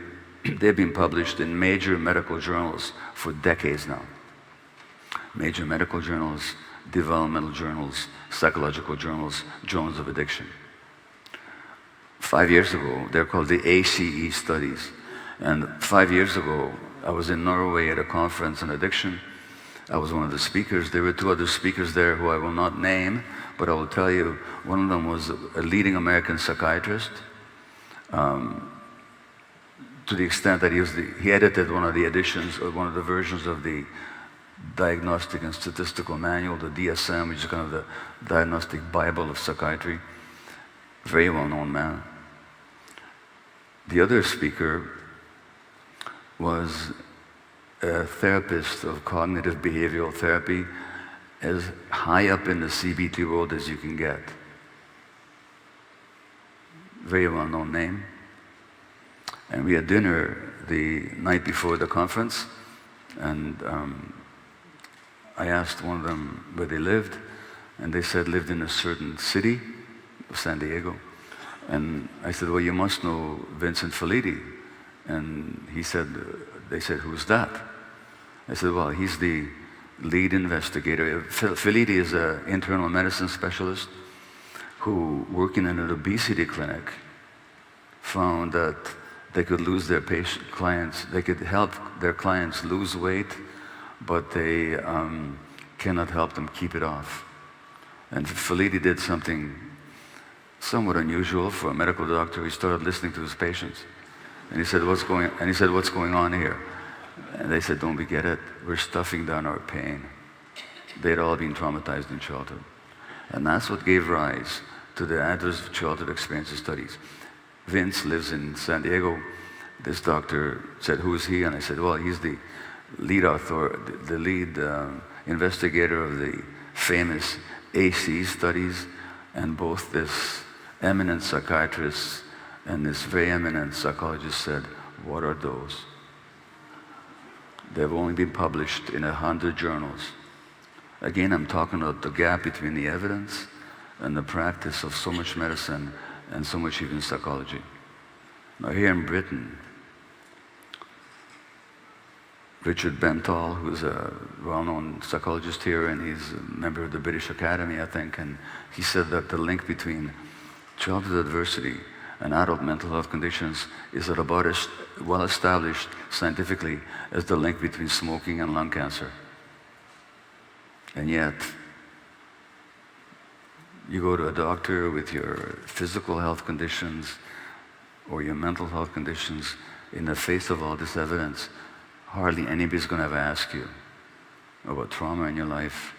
they've been published in major medical journals for decades now. Major medical journals, developmental journals, psychological journals, journals of addiction. 5 years ago, they're called the ACE studies. And 5 years ago, I was in Norway at a conference on addiction. I was one of the speakers. There were 2 other speakers there who I will not name, but I will tell you, one of them was a leading American psychiatrist, to the extent that he edited one of the editions, or one of the versions of the Diagnostic and Statistical Manual, the DSM, which is kind of the Diagnostic Bible of Psychiatry. Very well-known man. The other speaker was a therapist of cognitive behavioral therapy, as high up in the CBT world as you can get. Very well-known name. And we had dinner the night before the conference, and I asked one of them where they lived, and they said lived in a certain city, San Diego. And I said, well, you must know Vincent Felitti. And they said, who's that? I said, well, he's the lead investigator. Felitti is an internal medicine specialist who, working in an obesity clinic, found that they could lose their clients, they could help their clients lose weight, but they cannot help them keep it off. And Felitti did something somewhat unusual for a medical doctor. He started listening to his patients. And he said, what's going on here? And they said, don't we get it? We're stuffing down our pain. They'd all been traumatized in childhood. And that's what gave rise to the adverse childhood experiences studies. Vince lives in San Diego. This doctor said, who is he? And I said, well, he's the lead author, the lead investigator of the famous AC studies. And both this eminent psychiatrist and this very eminent psychologist said, what are those? They've only been published in 100 journals. Again, I'm talking about the gap between the evidence and the practice of so much medicine and so much even psychology. Now here in Britain, Richard Bentall, who's a well-known psychologist here, and he's a member of the British Academy, I think, and he said that the link between childhood adversity and adult mental health conditions is about as well established scientifically as the link between smoking and lung cancer. And yet, you go to a doctor with your physical health conditions or your mental health conditions, in the face of all this evidence, hardly anybody's going to ever ask you about trauma in your life,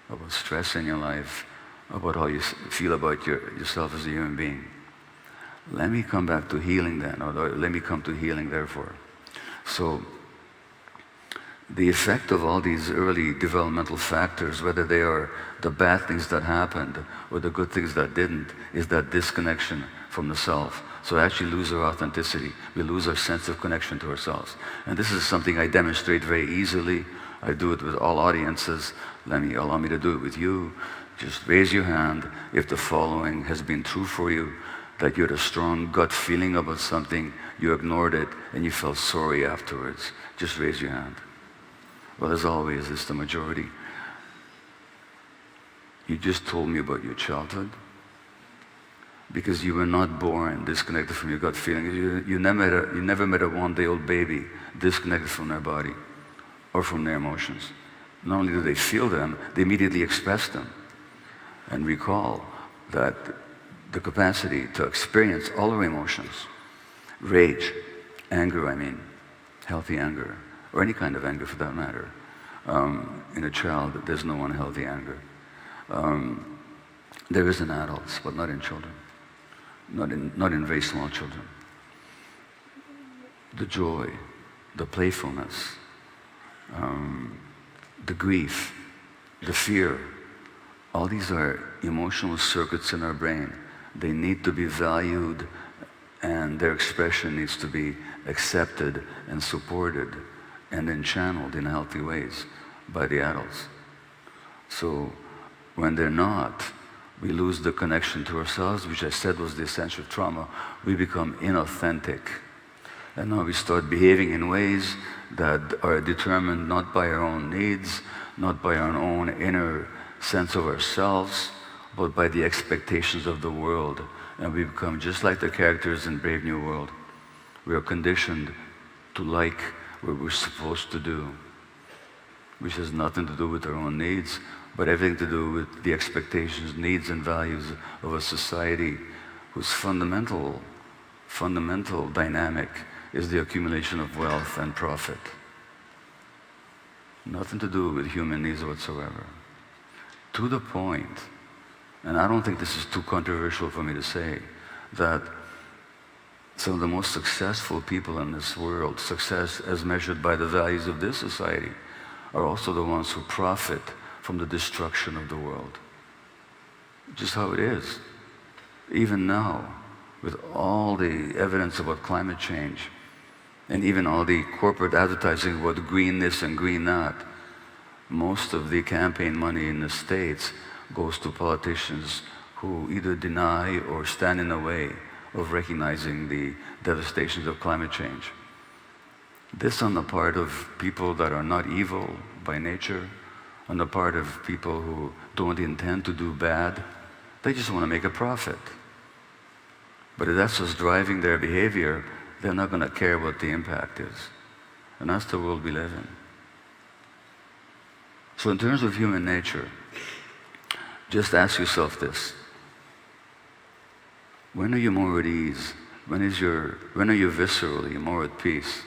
about stress in your life, about how you feel about yourself as a human being. Let me come back to healing then, or let me come to healing therefore. So, the effect of all these early developmental factors, whether they are the bad things that happened or the good things that didn't, is that disconnection from the self. So we actually lose our authenticity. We lose our sense of connection to ourselves. And this is something I demonstrate very easily. I do it with all audiences. Allow me to do it with you. Just raise your hand if the following has been true for you, that you had a strong gut feeling about something, you ignored it, and you felt sorry afterwards. Just raise your hand. Well, as always, it's the majority. You just told me about your childhood because you were not born disconnected from your gut feeling. You never met a one-day-old baby disconnected from their body or from their emotions. Not only do they feel them, they immediately express them. And recall that the capacity to experience all our emotions, rage, anger, healthy anger, or any kind of anger for that matter. In a child, there's no unhealthy anger. There is in adults, but not in children. Not in very small children. The joy, the playfulness, the grief, the fear, all these are emotional circuits in our brain. They need to be valued, and their expression needs to be accepted and supported and then channeled in healthy ways by the adults. So when they're not, we lose the connection to ourselves, which I said was the essential trauma. We become inauthentic. And now we start behaving in ways that are determined not by our own needs, not by our own inner sense of ourselves, but by the expectations of the world. And we become just like the characters in Brave New World. We are conditioned to like what we're supposed to do, which has nothing to do with our own needs, but everything to do with the expectations, needs, and values of a society whose fundamental dynamic is the accumulation of wealth and profit. Nothing to do with human needs whatsoever. To the point, and I don't think this is too controversial for me to say, that some of the most successful people in this world, success as measured by the values of this society, are also the ones who profit from the destruction of the world. Just how it is. Even now, with all the evidence about climate change, and even all the corporate advertising about green this and green that, most of the campaign money in the States goes to politicians who either deny or stand in the way of recognizing the devastations of climate change. This on the part of people that are not evil by nature, on the part of people who don't intend to do bad. They just want to make a profit. But if that's what's driving their behavior, they're not going to care what the impact is. And that's the world we live in. So in terms of human nature, just ask yourself this. When are you more at ease? When are you viscerally more at peace?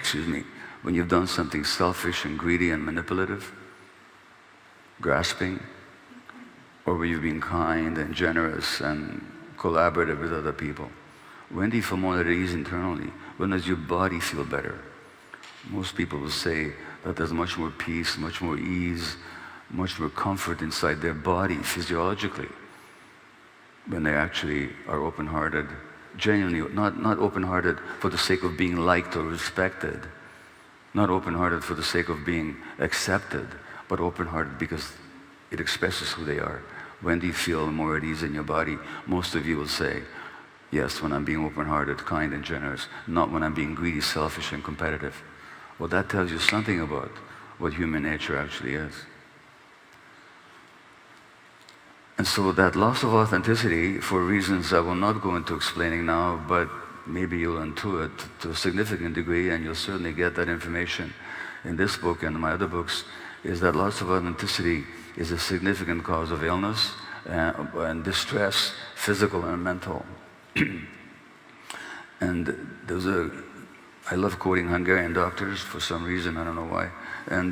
Excuse me. When you've done something selfish and greedy and manipulative, grasping, or when you've been kind and generous and collaborative with other people? When do you feel more at ease internally? When does your body feel better? Most people will say that there's much more peace, much more ease, much more comfort inside their body physiologically when they actually are open-hearted, genuinely, not open-hearted for the sake of being liked or respected, not open-hearted for the sake of being accepted, but open-hearted because it expresses who they are. When do you feel more at ease in your body? Most of you will say, yes, when I'm being open-hearted, kind and generous, not when I'm being greedy, selfish and competitive. Well, that tells you something about what human nature actually is. And so that loss of authenticity, for reasons I will not go into explaining now, but maybe you'll intuit to a significant degree, and you'll certainly get that information in this book and my other books, is that loss of authenticity is a significant cause of illness and distress, physical and mental. And I love quoting Hungarian doctors for some reason, I don't know why. And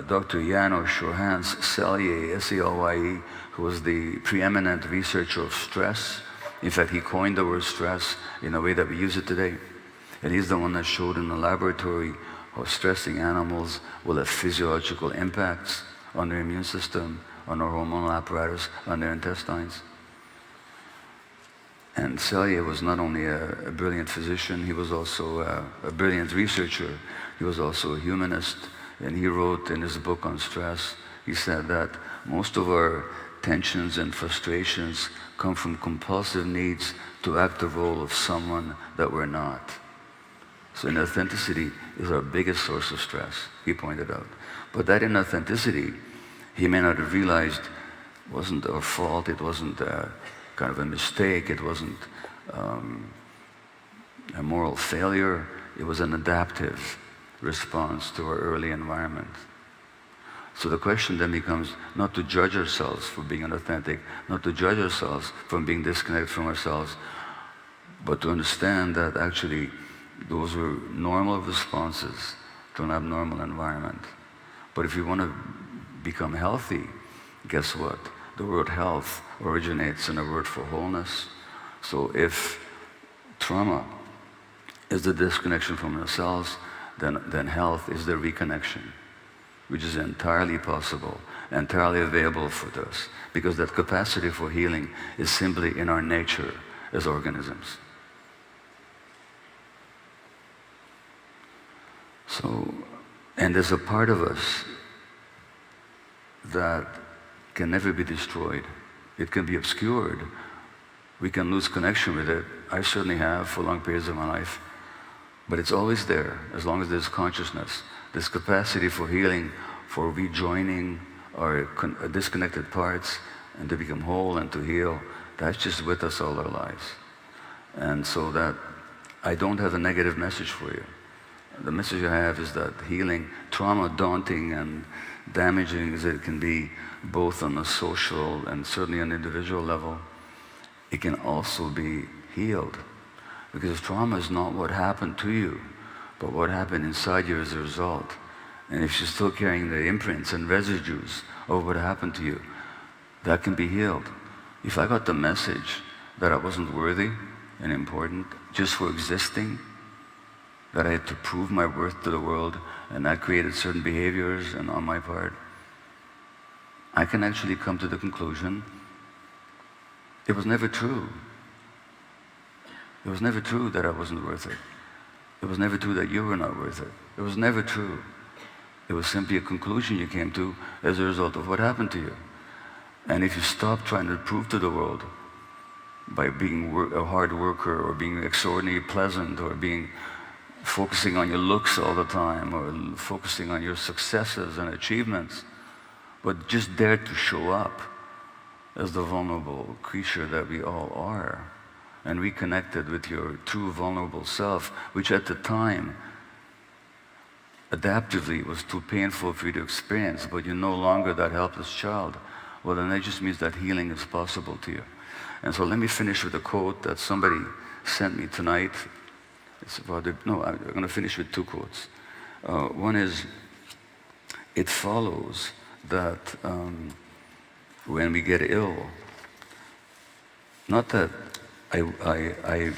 Dr. János Hans Selye, S-E-L-Y-E, who was the preeminent researcher of stress. In fact, he coined the word stress in a way that we use it today. And he's the one that showed in the laboratory how stressing animals will have physiological impacts on their immune system, on their hormonal apparatus, on their intestines. And Selye was not only a brilliant physician, he was also a brilliant researcher. He was also a humanist. And he wrote in his book on stress, he said that most of our tensions and frustrations come from compulsive needs to act the role of someone that we're not. So inauthenticity is our biggest source of stress, he pointed out. But that inauthenticity, he may not have realized, wasn't our fault, it wasn't kind of a mistake, it wasn't a moral failure, it was an adaptive response to our early environment. So the question then becomes not to judge ourselves for being inauthentic, not to judge ourselves from being disconnected from ourselves, but to understand that actually those were normal responses to an abnormal environment. But if you want to become healthy, guess what? The word health originates in a word for wholeness. So if trauma is the disconnection from ourselves, then health is the reconnection, which is entirely possible, entirely available for us, because that capacity for healing is simply in our nature as organisms. So, and there's a part of us that can never be destroyed. It can be obscured. We can lose connection with it. I certainly have for long periods of my life. But it's always there, as long as there's consciousness. This capacity for healing, for rejoining our disconnected parts, and to become whole and to heal, that's just with us all our lives. And so that I don't have a negative message for you. The message I have is that healing, trauma, daunting and damaging as it can be, both on a social and certainly on an individual level, it can also be healed. Because trauma is not what happened to you, but what happened inside you as a result. And if you're still carrying the imprints and residues of what happened to you, that can be healed. If I got the message that I wasn't worthy and important just for existing, that I had to prove my worth to the world, and that created certain behaviors and on my part, I can actually come to the conclusion it was never true. It was never true that I wasn't worth it. It was never true that you were not worth it. It was never true. It was simply a conclusion you came to as a result of what happened to you. And if you stop trying to prove to the world by being a hard worker or being extraordinarily pleasant or being focusing on your looks all the time or focusing on your successes and achievements, but just dare to show up as the vulnerable creature that we all are and reconnected with your true vulnerable self, which at the time adaptively was too painful for you to experience, but you're no longer that helpless child. Well, then that just means that healing is possible to you. And so let me finish with a quote that somebody sent me tonight. It's about I'm going to finish with two quotes. One is, it follows that when we get ill, not that I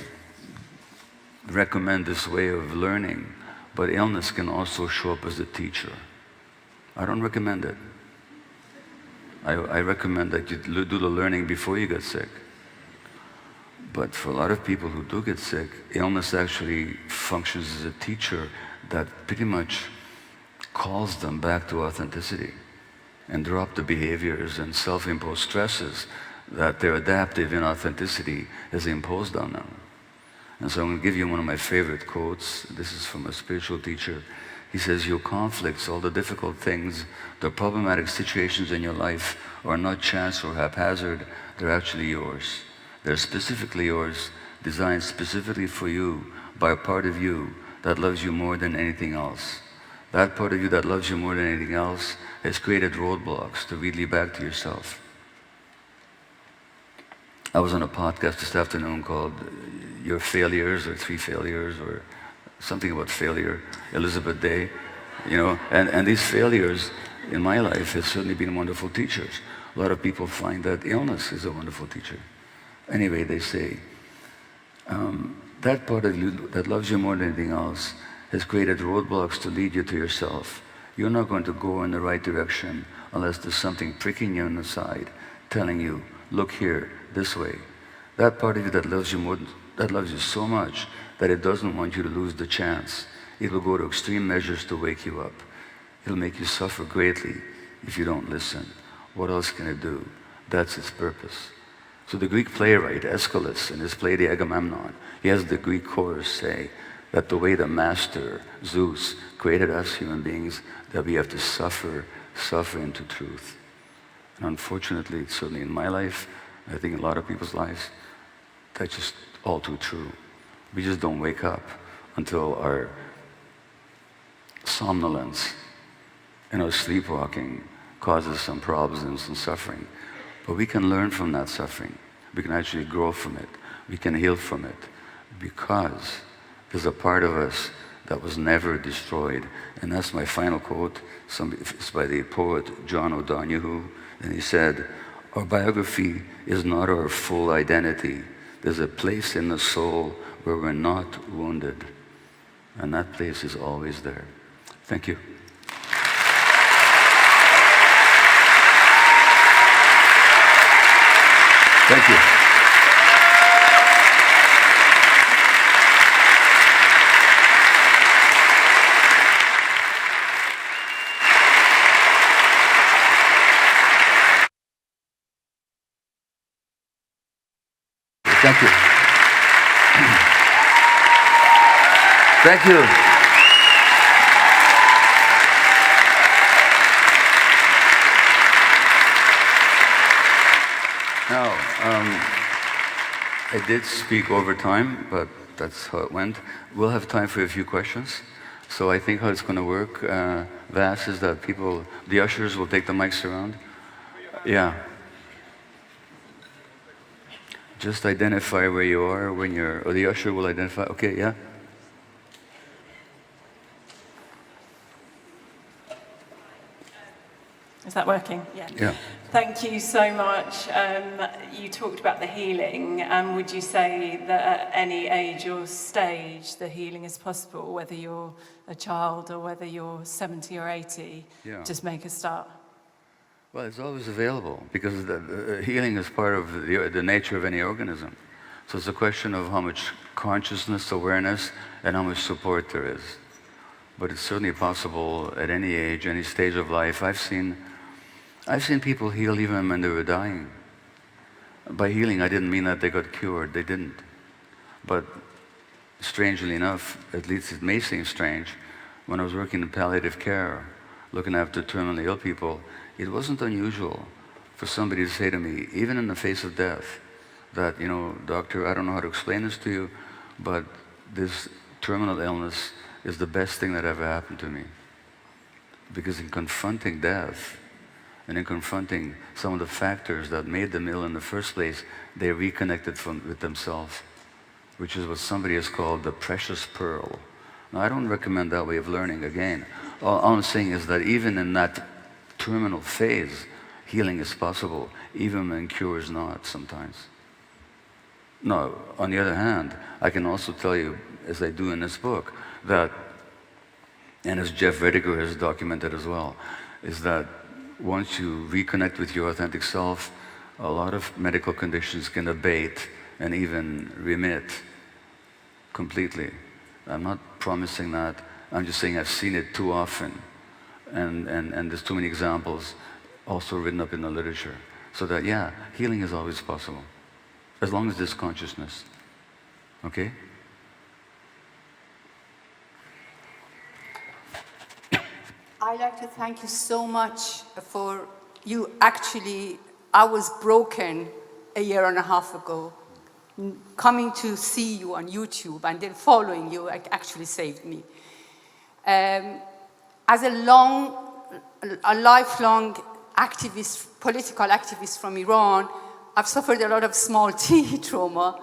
recommend this way of learning, but illness can also show up as a teacher. I don't recommend it. I recommend that you do the learning before you get sick. But for a lot of people who do get sick, illness actually functions as a teacher that pretty much calls them back to authenticity and drop the behaviors and self-imposed stresses that their adaptive inauthenticity has imposed on them. And so I'm going to give you one of my favorite quotes. This is from a spiritual teacher. He says, your conflicts, all the difficult things, the problematic situations in your life are not chance or haphazard, they're actually yours. They're specifically yours, designed specifically for you by a part of you that loves you more than anything else. That part of you that loves you more than anything else has created roadblocks to lead you back to yourself. I was on a podcast this afternoon called Your Failures, or Three Failures, or something about failure, Elizabeth Day, and these failures in my life have certainly been wonderful teachers. A lot of people find that illness is a wonderful teacher. Anyway, they say, that part of you that loves you more than anything else has created roadblocks to lead you to yourself. You're not going to go in the right direction unless there's something pricking you on the side, telling you, look here, this way. That part of you that loves you so much that it doesn't want you to lose the chance. It will go to extreme measures to wake you up. It'll make you suffer greatly if you don't listen. What else can it do? That's its purpose. So the Greek playwright Aeschylus, in his play The Agamemnon, he has the Greek chorus say that the way the master, Zeus, created us human beings, that we have to suffer into truth. And unfortunately, it's certainly in my life, I think in a lot of people's lives, that's just all too true. We just don't wake up until our somnolence and our sleepwalking causes some problems and some suffering. But we can learn from that suffering. We can actually grow from it. We can heal from it because there's a part of us that was never destroyed. And that's my final quote. It's by the poet John O'Donohue. And he said, our biography is not our full identity. There's a place in the soul where we're not wounded. And that place is always there. Thank you. Thank you. Thank you. Thank you. Now, I did speak over time, but that's how it went. We'll have time for a few questions. So I think how it's going to work, Vas, is that the ushers will take the mics around. Yeah. Just identify where you are or the usher will identify. Okay, yeah? Is that working? Yeah. Yeah. Thank you so much. You talked about the healing. Would you say that at any age or stage, the healing is possible, whether you're a child or whether you're 70 or 80? Yeah. Just make a start. Well, it's always available because the healing is part of the nature of any organism. So it's a question of how much consciousness, awareness, and how much support there is. But it's certainly possible at any age, any stage of life. I've seen people heal even when they were dying. By healing, I didn't mean that they got cured. They didn't. But strangely enough, at least it may seem strange, when I was working in palliative care, looking after terminally ill people, it wasn't unusual for somebody to say to me, even in the face of death, that, you know, doctor, I don't know how to explain this to you, but this terminal illness is the best thing that ever happened to me. Because in confronting death, and in confronting some of the factors that made them ill in the first place, they reconnected with themselves, which is what somebody has called the precious pearl. Now, I don't recommend that way of learning again. All I'm saying is that even in that terminal phase, healing is possible, even when cure is not sometimes. Now, on the other hand, I can also tell you, as I do in this book, that, and as Jeff Rediger has documented as well, is that once you reconnect with your authentic self, a lot of medical conditions can abate and even remit completely. I'm not promising that. I'm just saying I've seen it too often. And there's too many examples also written up in the literature. So that, yeah, healing is always possible, as long as there's consciousness. Okay? I'd like to thank you so much for you actually, I was broken a year and a half ago. Coming to see you on YouTube and then following you actually saved me. As a lifelong activist, political activist from Iran, I've suffered a lot of small t trauma.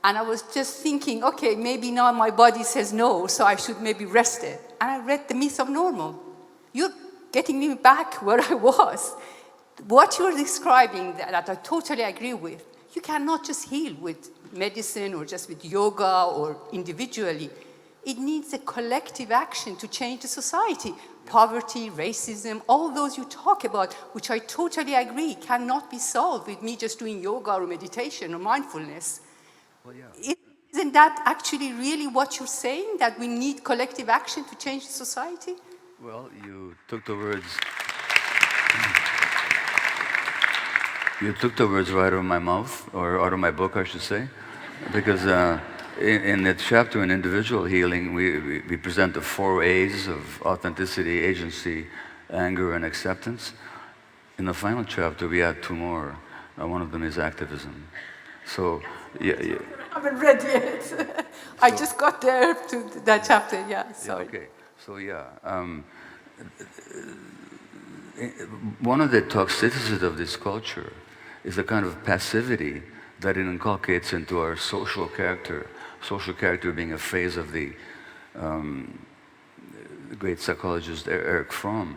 And I was just thinking, okay, maybe now my body says no, so I should maybe rest it. And I read The Myth of Normal. You're getting me back where I was. What you're describing that I totally agree with, you cannot just heal with medicine or just with yoga or individually. It needs a collective action to change the society. Poverty, racism, all those you talk about, which I totally agree, cannot be solved with me just doing yoga or meditation or mindfulness. Well, yeah. Isn't that actually really what you're saying, that we need collective action to change the society? Well, you took the words. You took the words right out of my mouth, or out of my book, I should say, because in the chapter on individual healing, we present the 4 A's of authenticity, agency, anger, and acceptance. In the final chapter, we add 2 more. One of them is activism. So, yeah. I haven't read yet. I just got there to that chapter, yeah, sorry. Yeah, okay, so yeah. One of the toxicities of this culture is the kind of passivity that it inculcates into our social character being a phrase of the great psychologist Erich Fromm.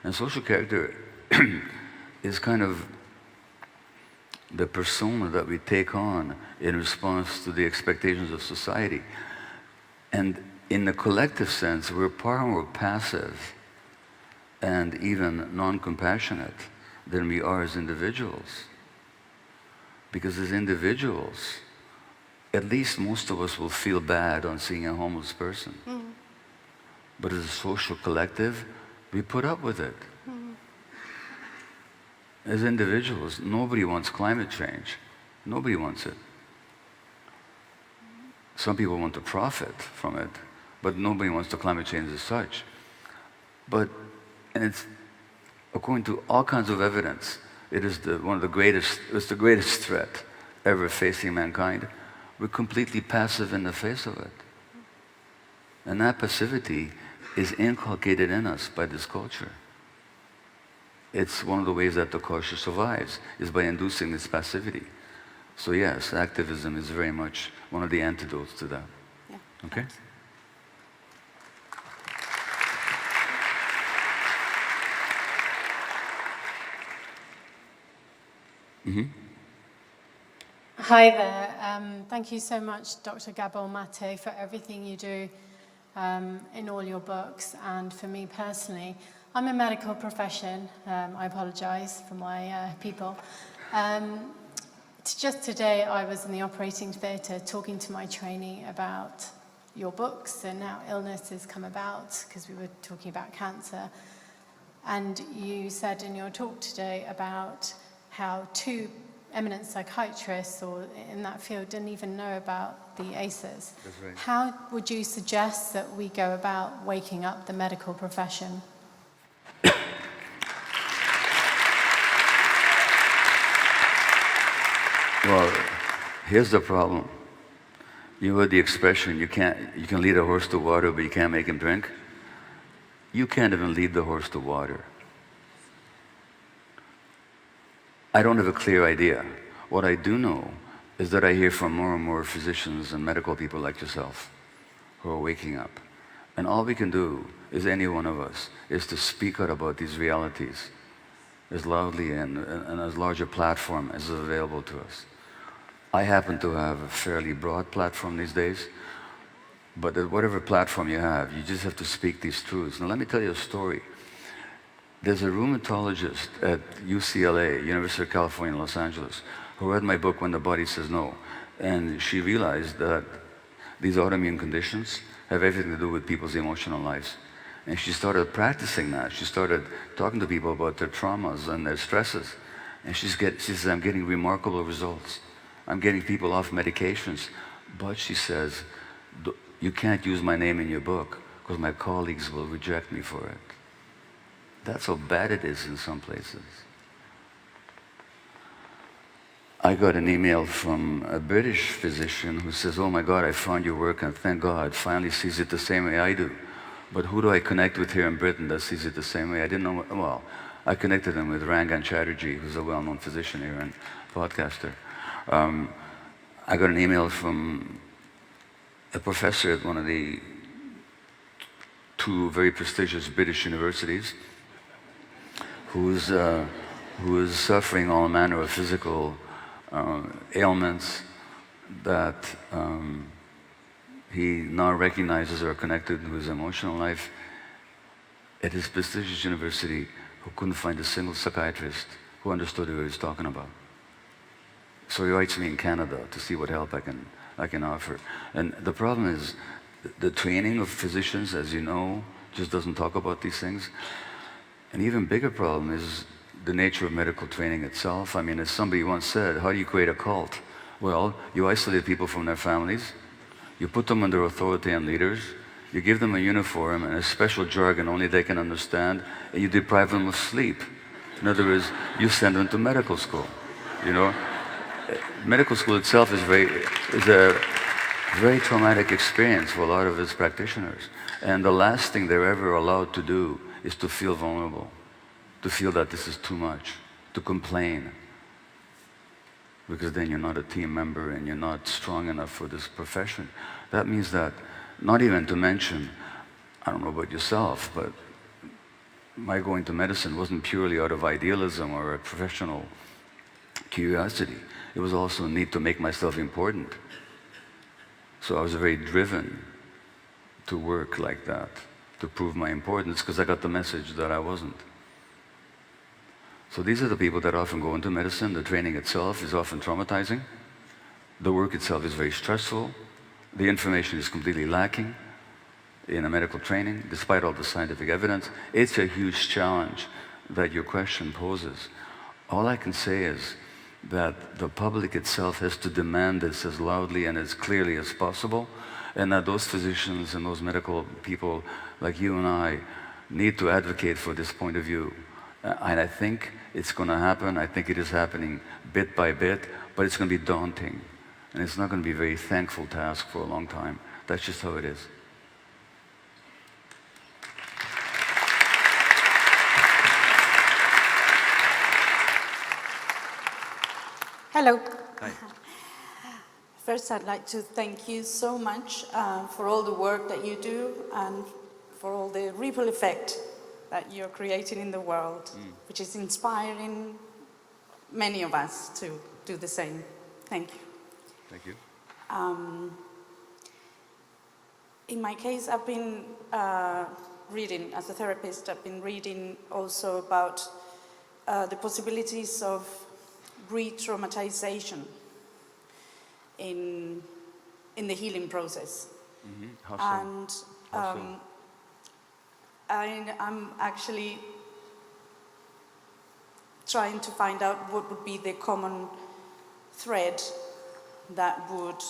And social character is kind of the persona that we take on in response to the expectations of society. And in the collective sense, we're far more passive and even non-compassionate than we are as individuals. Because as individuals, at least most of us will feel bad on seeing a homeless person. Mm. But as a social collective, we put up with it. Mm. As individuals, nobody wants climate change. Nobody wants it. Some people want to profit from it, but nobody wants the climate change as such. And it's, according to all kinds of evidence, it is it's the greatest threat ever facing mankind. We're completely passive in the face of it. And that passivity is inculcated in us by this culture. It's one of the ways that the culture survives, is by inducing this passivity. So yes, activism is very much one of the antidotes to that. Yeah. Okay? Mm-hmm. Hi there. Thank you so much, Dr. Gabor Maté, for everything you do in all your books, and for me personally. I'm a medical profession. I apologize for my people. Just today, I was in the operating theatre talking to my trainee about your books and how illness has come about, because we were talking about cancer. And you said in your talk today about how 2 eminent psychiatrists or in that field didn't even know about the ACEs. That's right. How would you suggest that we go about waking up the medical profession? Well, here's the problem. You heard the expression, you can lead a horse to water, but you can't make him drink. You can't even lead the horse to water. I don't have a clear idea. What I do know is that I hear from more and more physicians and medical people like yourself who are waking up. And all we can do, is any one of us, is to speak out about these realities as loudly and as large a platform as is available to us. I happen to have a fairly broad platform these days, but at whatever platform you have, you just have to speak these truths. Now let me tell you a story. There's a rheumatologist at UCLA, University of California, Los Angeles, who read my book, When the Body Says No, and she realized that these autoimmune conditions have everything to do with people's emotional lives. And she started practicing that. She started talking to people about their traumas and their stresses. And she says, I'm getting remarkable results. I'm getting people off medications. But she says, you can't use my name in your book because my colleagues will reject me for it. That's how bad it is in some places. I got an email from a British physician who says, oh my God, I found your work and thank God, finally sees it the same way I do. But who do I connect with here in Britain that sees it the same way? I didn't know, well, I connected him with Rangan Chatterjee, who's a well-known physician here and podcaster. I got an email from a professor at one of the two very prestigious British universities who is suffering all manner of physical ailments that he now recognizes are connected to his emotional life at his prestigious university, who couldn't find a single psychiatrist who understood what he was talking about. So he writes me in Canada to see what help I can offer. And the problem is, the training of physicians, as you know, just doesn't talk about these things. An even bigger problem is the nature of medical training itself. I mean, as somebody once said, how do you create a cult? Well, you isolate people from their families, you put them under authority and leaders, you give them a uniform and a special jargon only they can understand, and you deprive them of sleep. In other words, you send them to medical school, you know? Medical school itself is a very traumatic experience for a lot of its practitioners. And the last thing they're ever allowed to do is to feel vulnerable, to feel that this is too much, to complain. Because then you're not a team member and you're not strong enough for this profession. That means that, not even to mention, I don't know about yourself, but my going to medicine wasn't purely out of idealism or a professional curiosity. It was also a need to make myself important. So I was very driven to work like that, to prove my importance, because I got the message that I wasn't. So these are the people that often go into medicine. The training itself is often traumatizing. The work itself is very stressful. The information is completely lacking in a medical training, despite all the scientific evidence. It's a huge challenge that your question poses. All I can say is that the public itself has to demand this as loudly and as clearly as possible, and that those physicians and those medical people like you and I need to advocate for this point of view. And I think it's going to happen. I think it is happening bit by bit, but it's going to be daunting. And it's not going to be a very thankful task for a long time. That's just how it is. Hello. Hi. First, I'd like to thank you so much for all the work that you do and for all the ripple effect that you're creating in the world, which is inspiring many of us to do the same. Thank you. Thank you. In my case, I've been reading, as a therapist, I've been reading also about the possibilities of re-traumatization in the healing process. Mm-hmm. How so? And I'm actually trying to find out what would be the common thread that would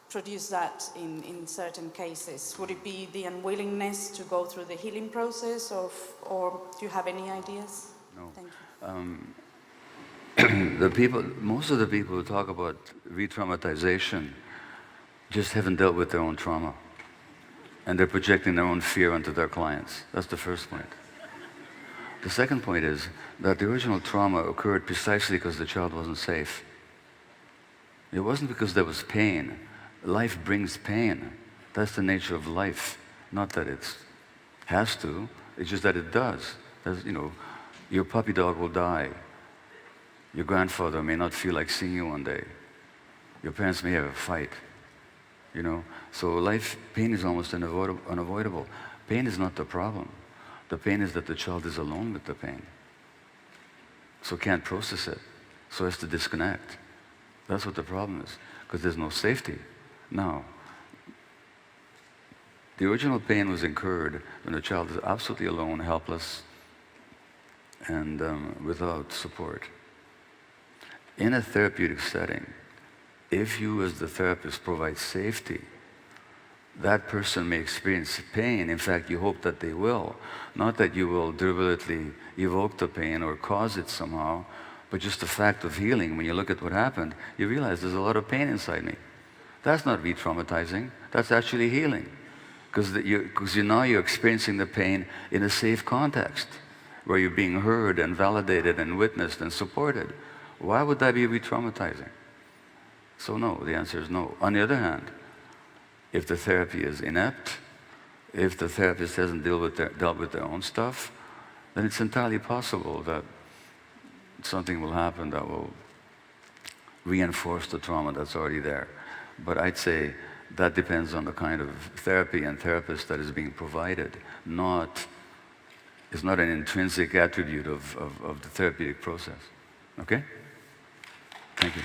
produce that in certain cases? Would it be the unwillingness to go through the healing process, or do you have any ideas? No. Thank you. Most of the people who talk about re-traumatization just haven't dealt with their own trauma. And they're projecting their own fear onto their clients. That's the first point. The second point is that the original trauma occurred precisely because the child wasn't safe. It wasn't because there was pain. Life brings pain. That's the nature of life. Not that it has to, it's just that it does. Your puppy dog will die. Your grandfather may not feel like seeing you one day. Your parents may have a fight. So pain is almost unavoidable. Pain is not the problem. The pain is that the child is alone with the pain. So can't process it. So has to disconnect. That's what the problem is, because there's no safety. Now, the original pain was incurred when the child is absolutely alone, helpless, and without support. In a therapeutic setting, if you as the therapist provide safety, that person may experience pain. In fact, you hope that they will. Not that you will deliberately evoke the pain or cause it somehow, but just the fact of healing. When you look at what happened, you realize there's a lot of pain inside me. That's not re-traumatizing. That's actually healing. Because now you're experiencing the pain in a safe context, where you're being heard and validated and witnessed and supported. Why would that be re-traumatizing? So no, the answer is no. On the other hand, if the therapy is inept, if the therapist hasn't dealt with their own stuff, then it's entirely possible that something will happen that will reinforce the trauma that's already there. But I'd say that depends on the kind of therapy and therapist that is being provided. It's not an intrinsic attribute of the therapeutic process. Okay? Thank you.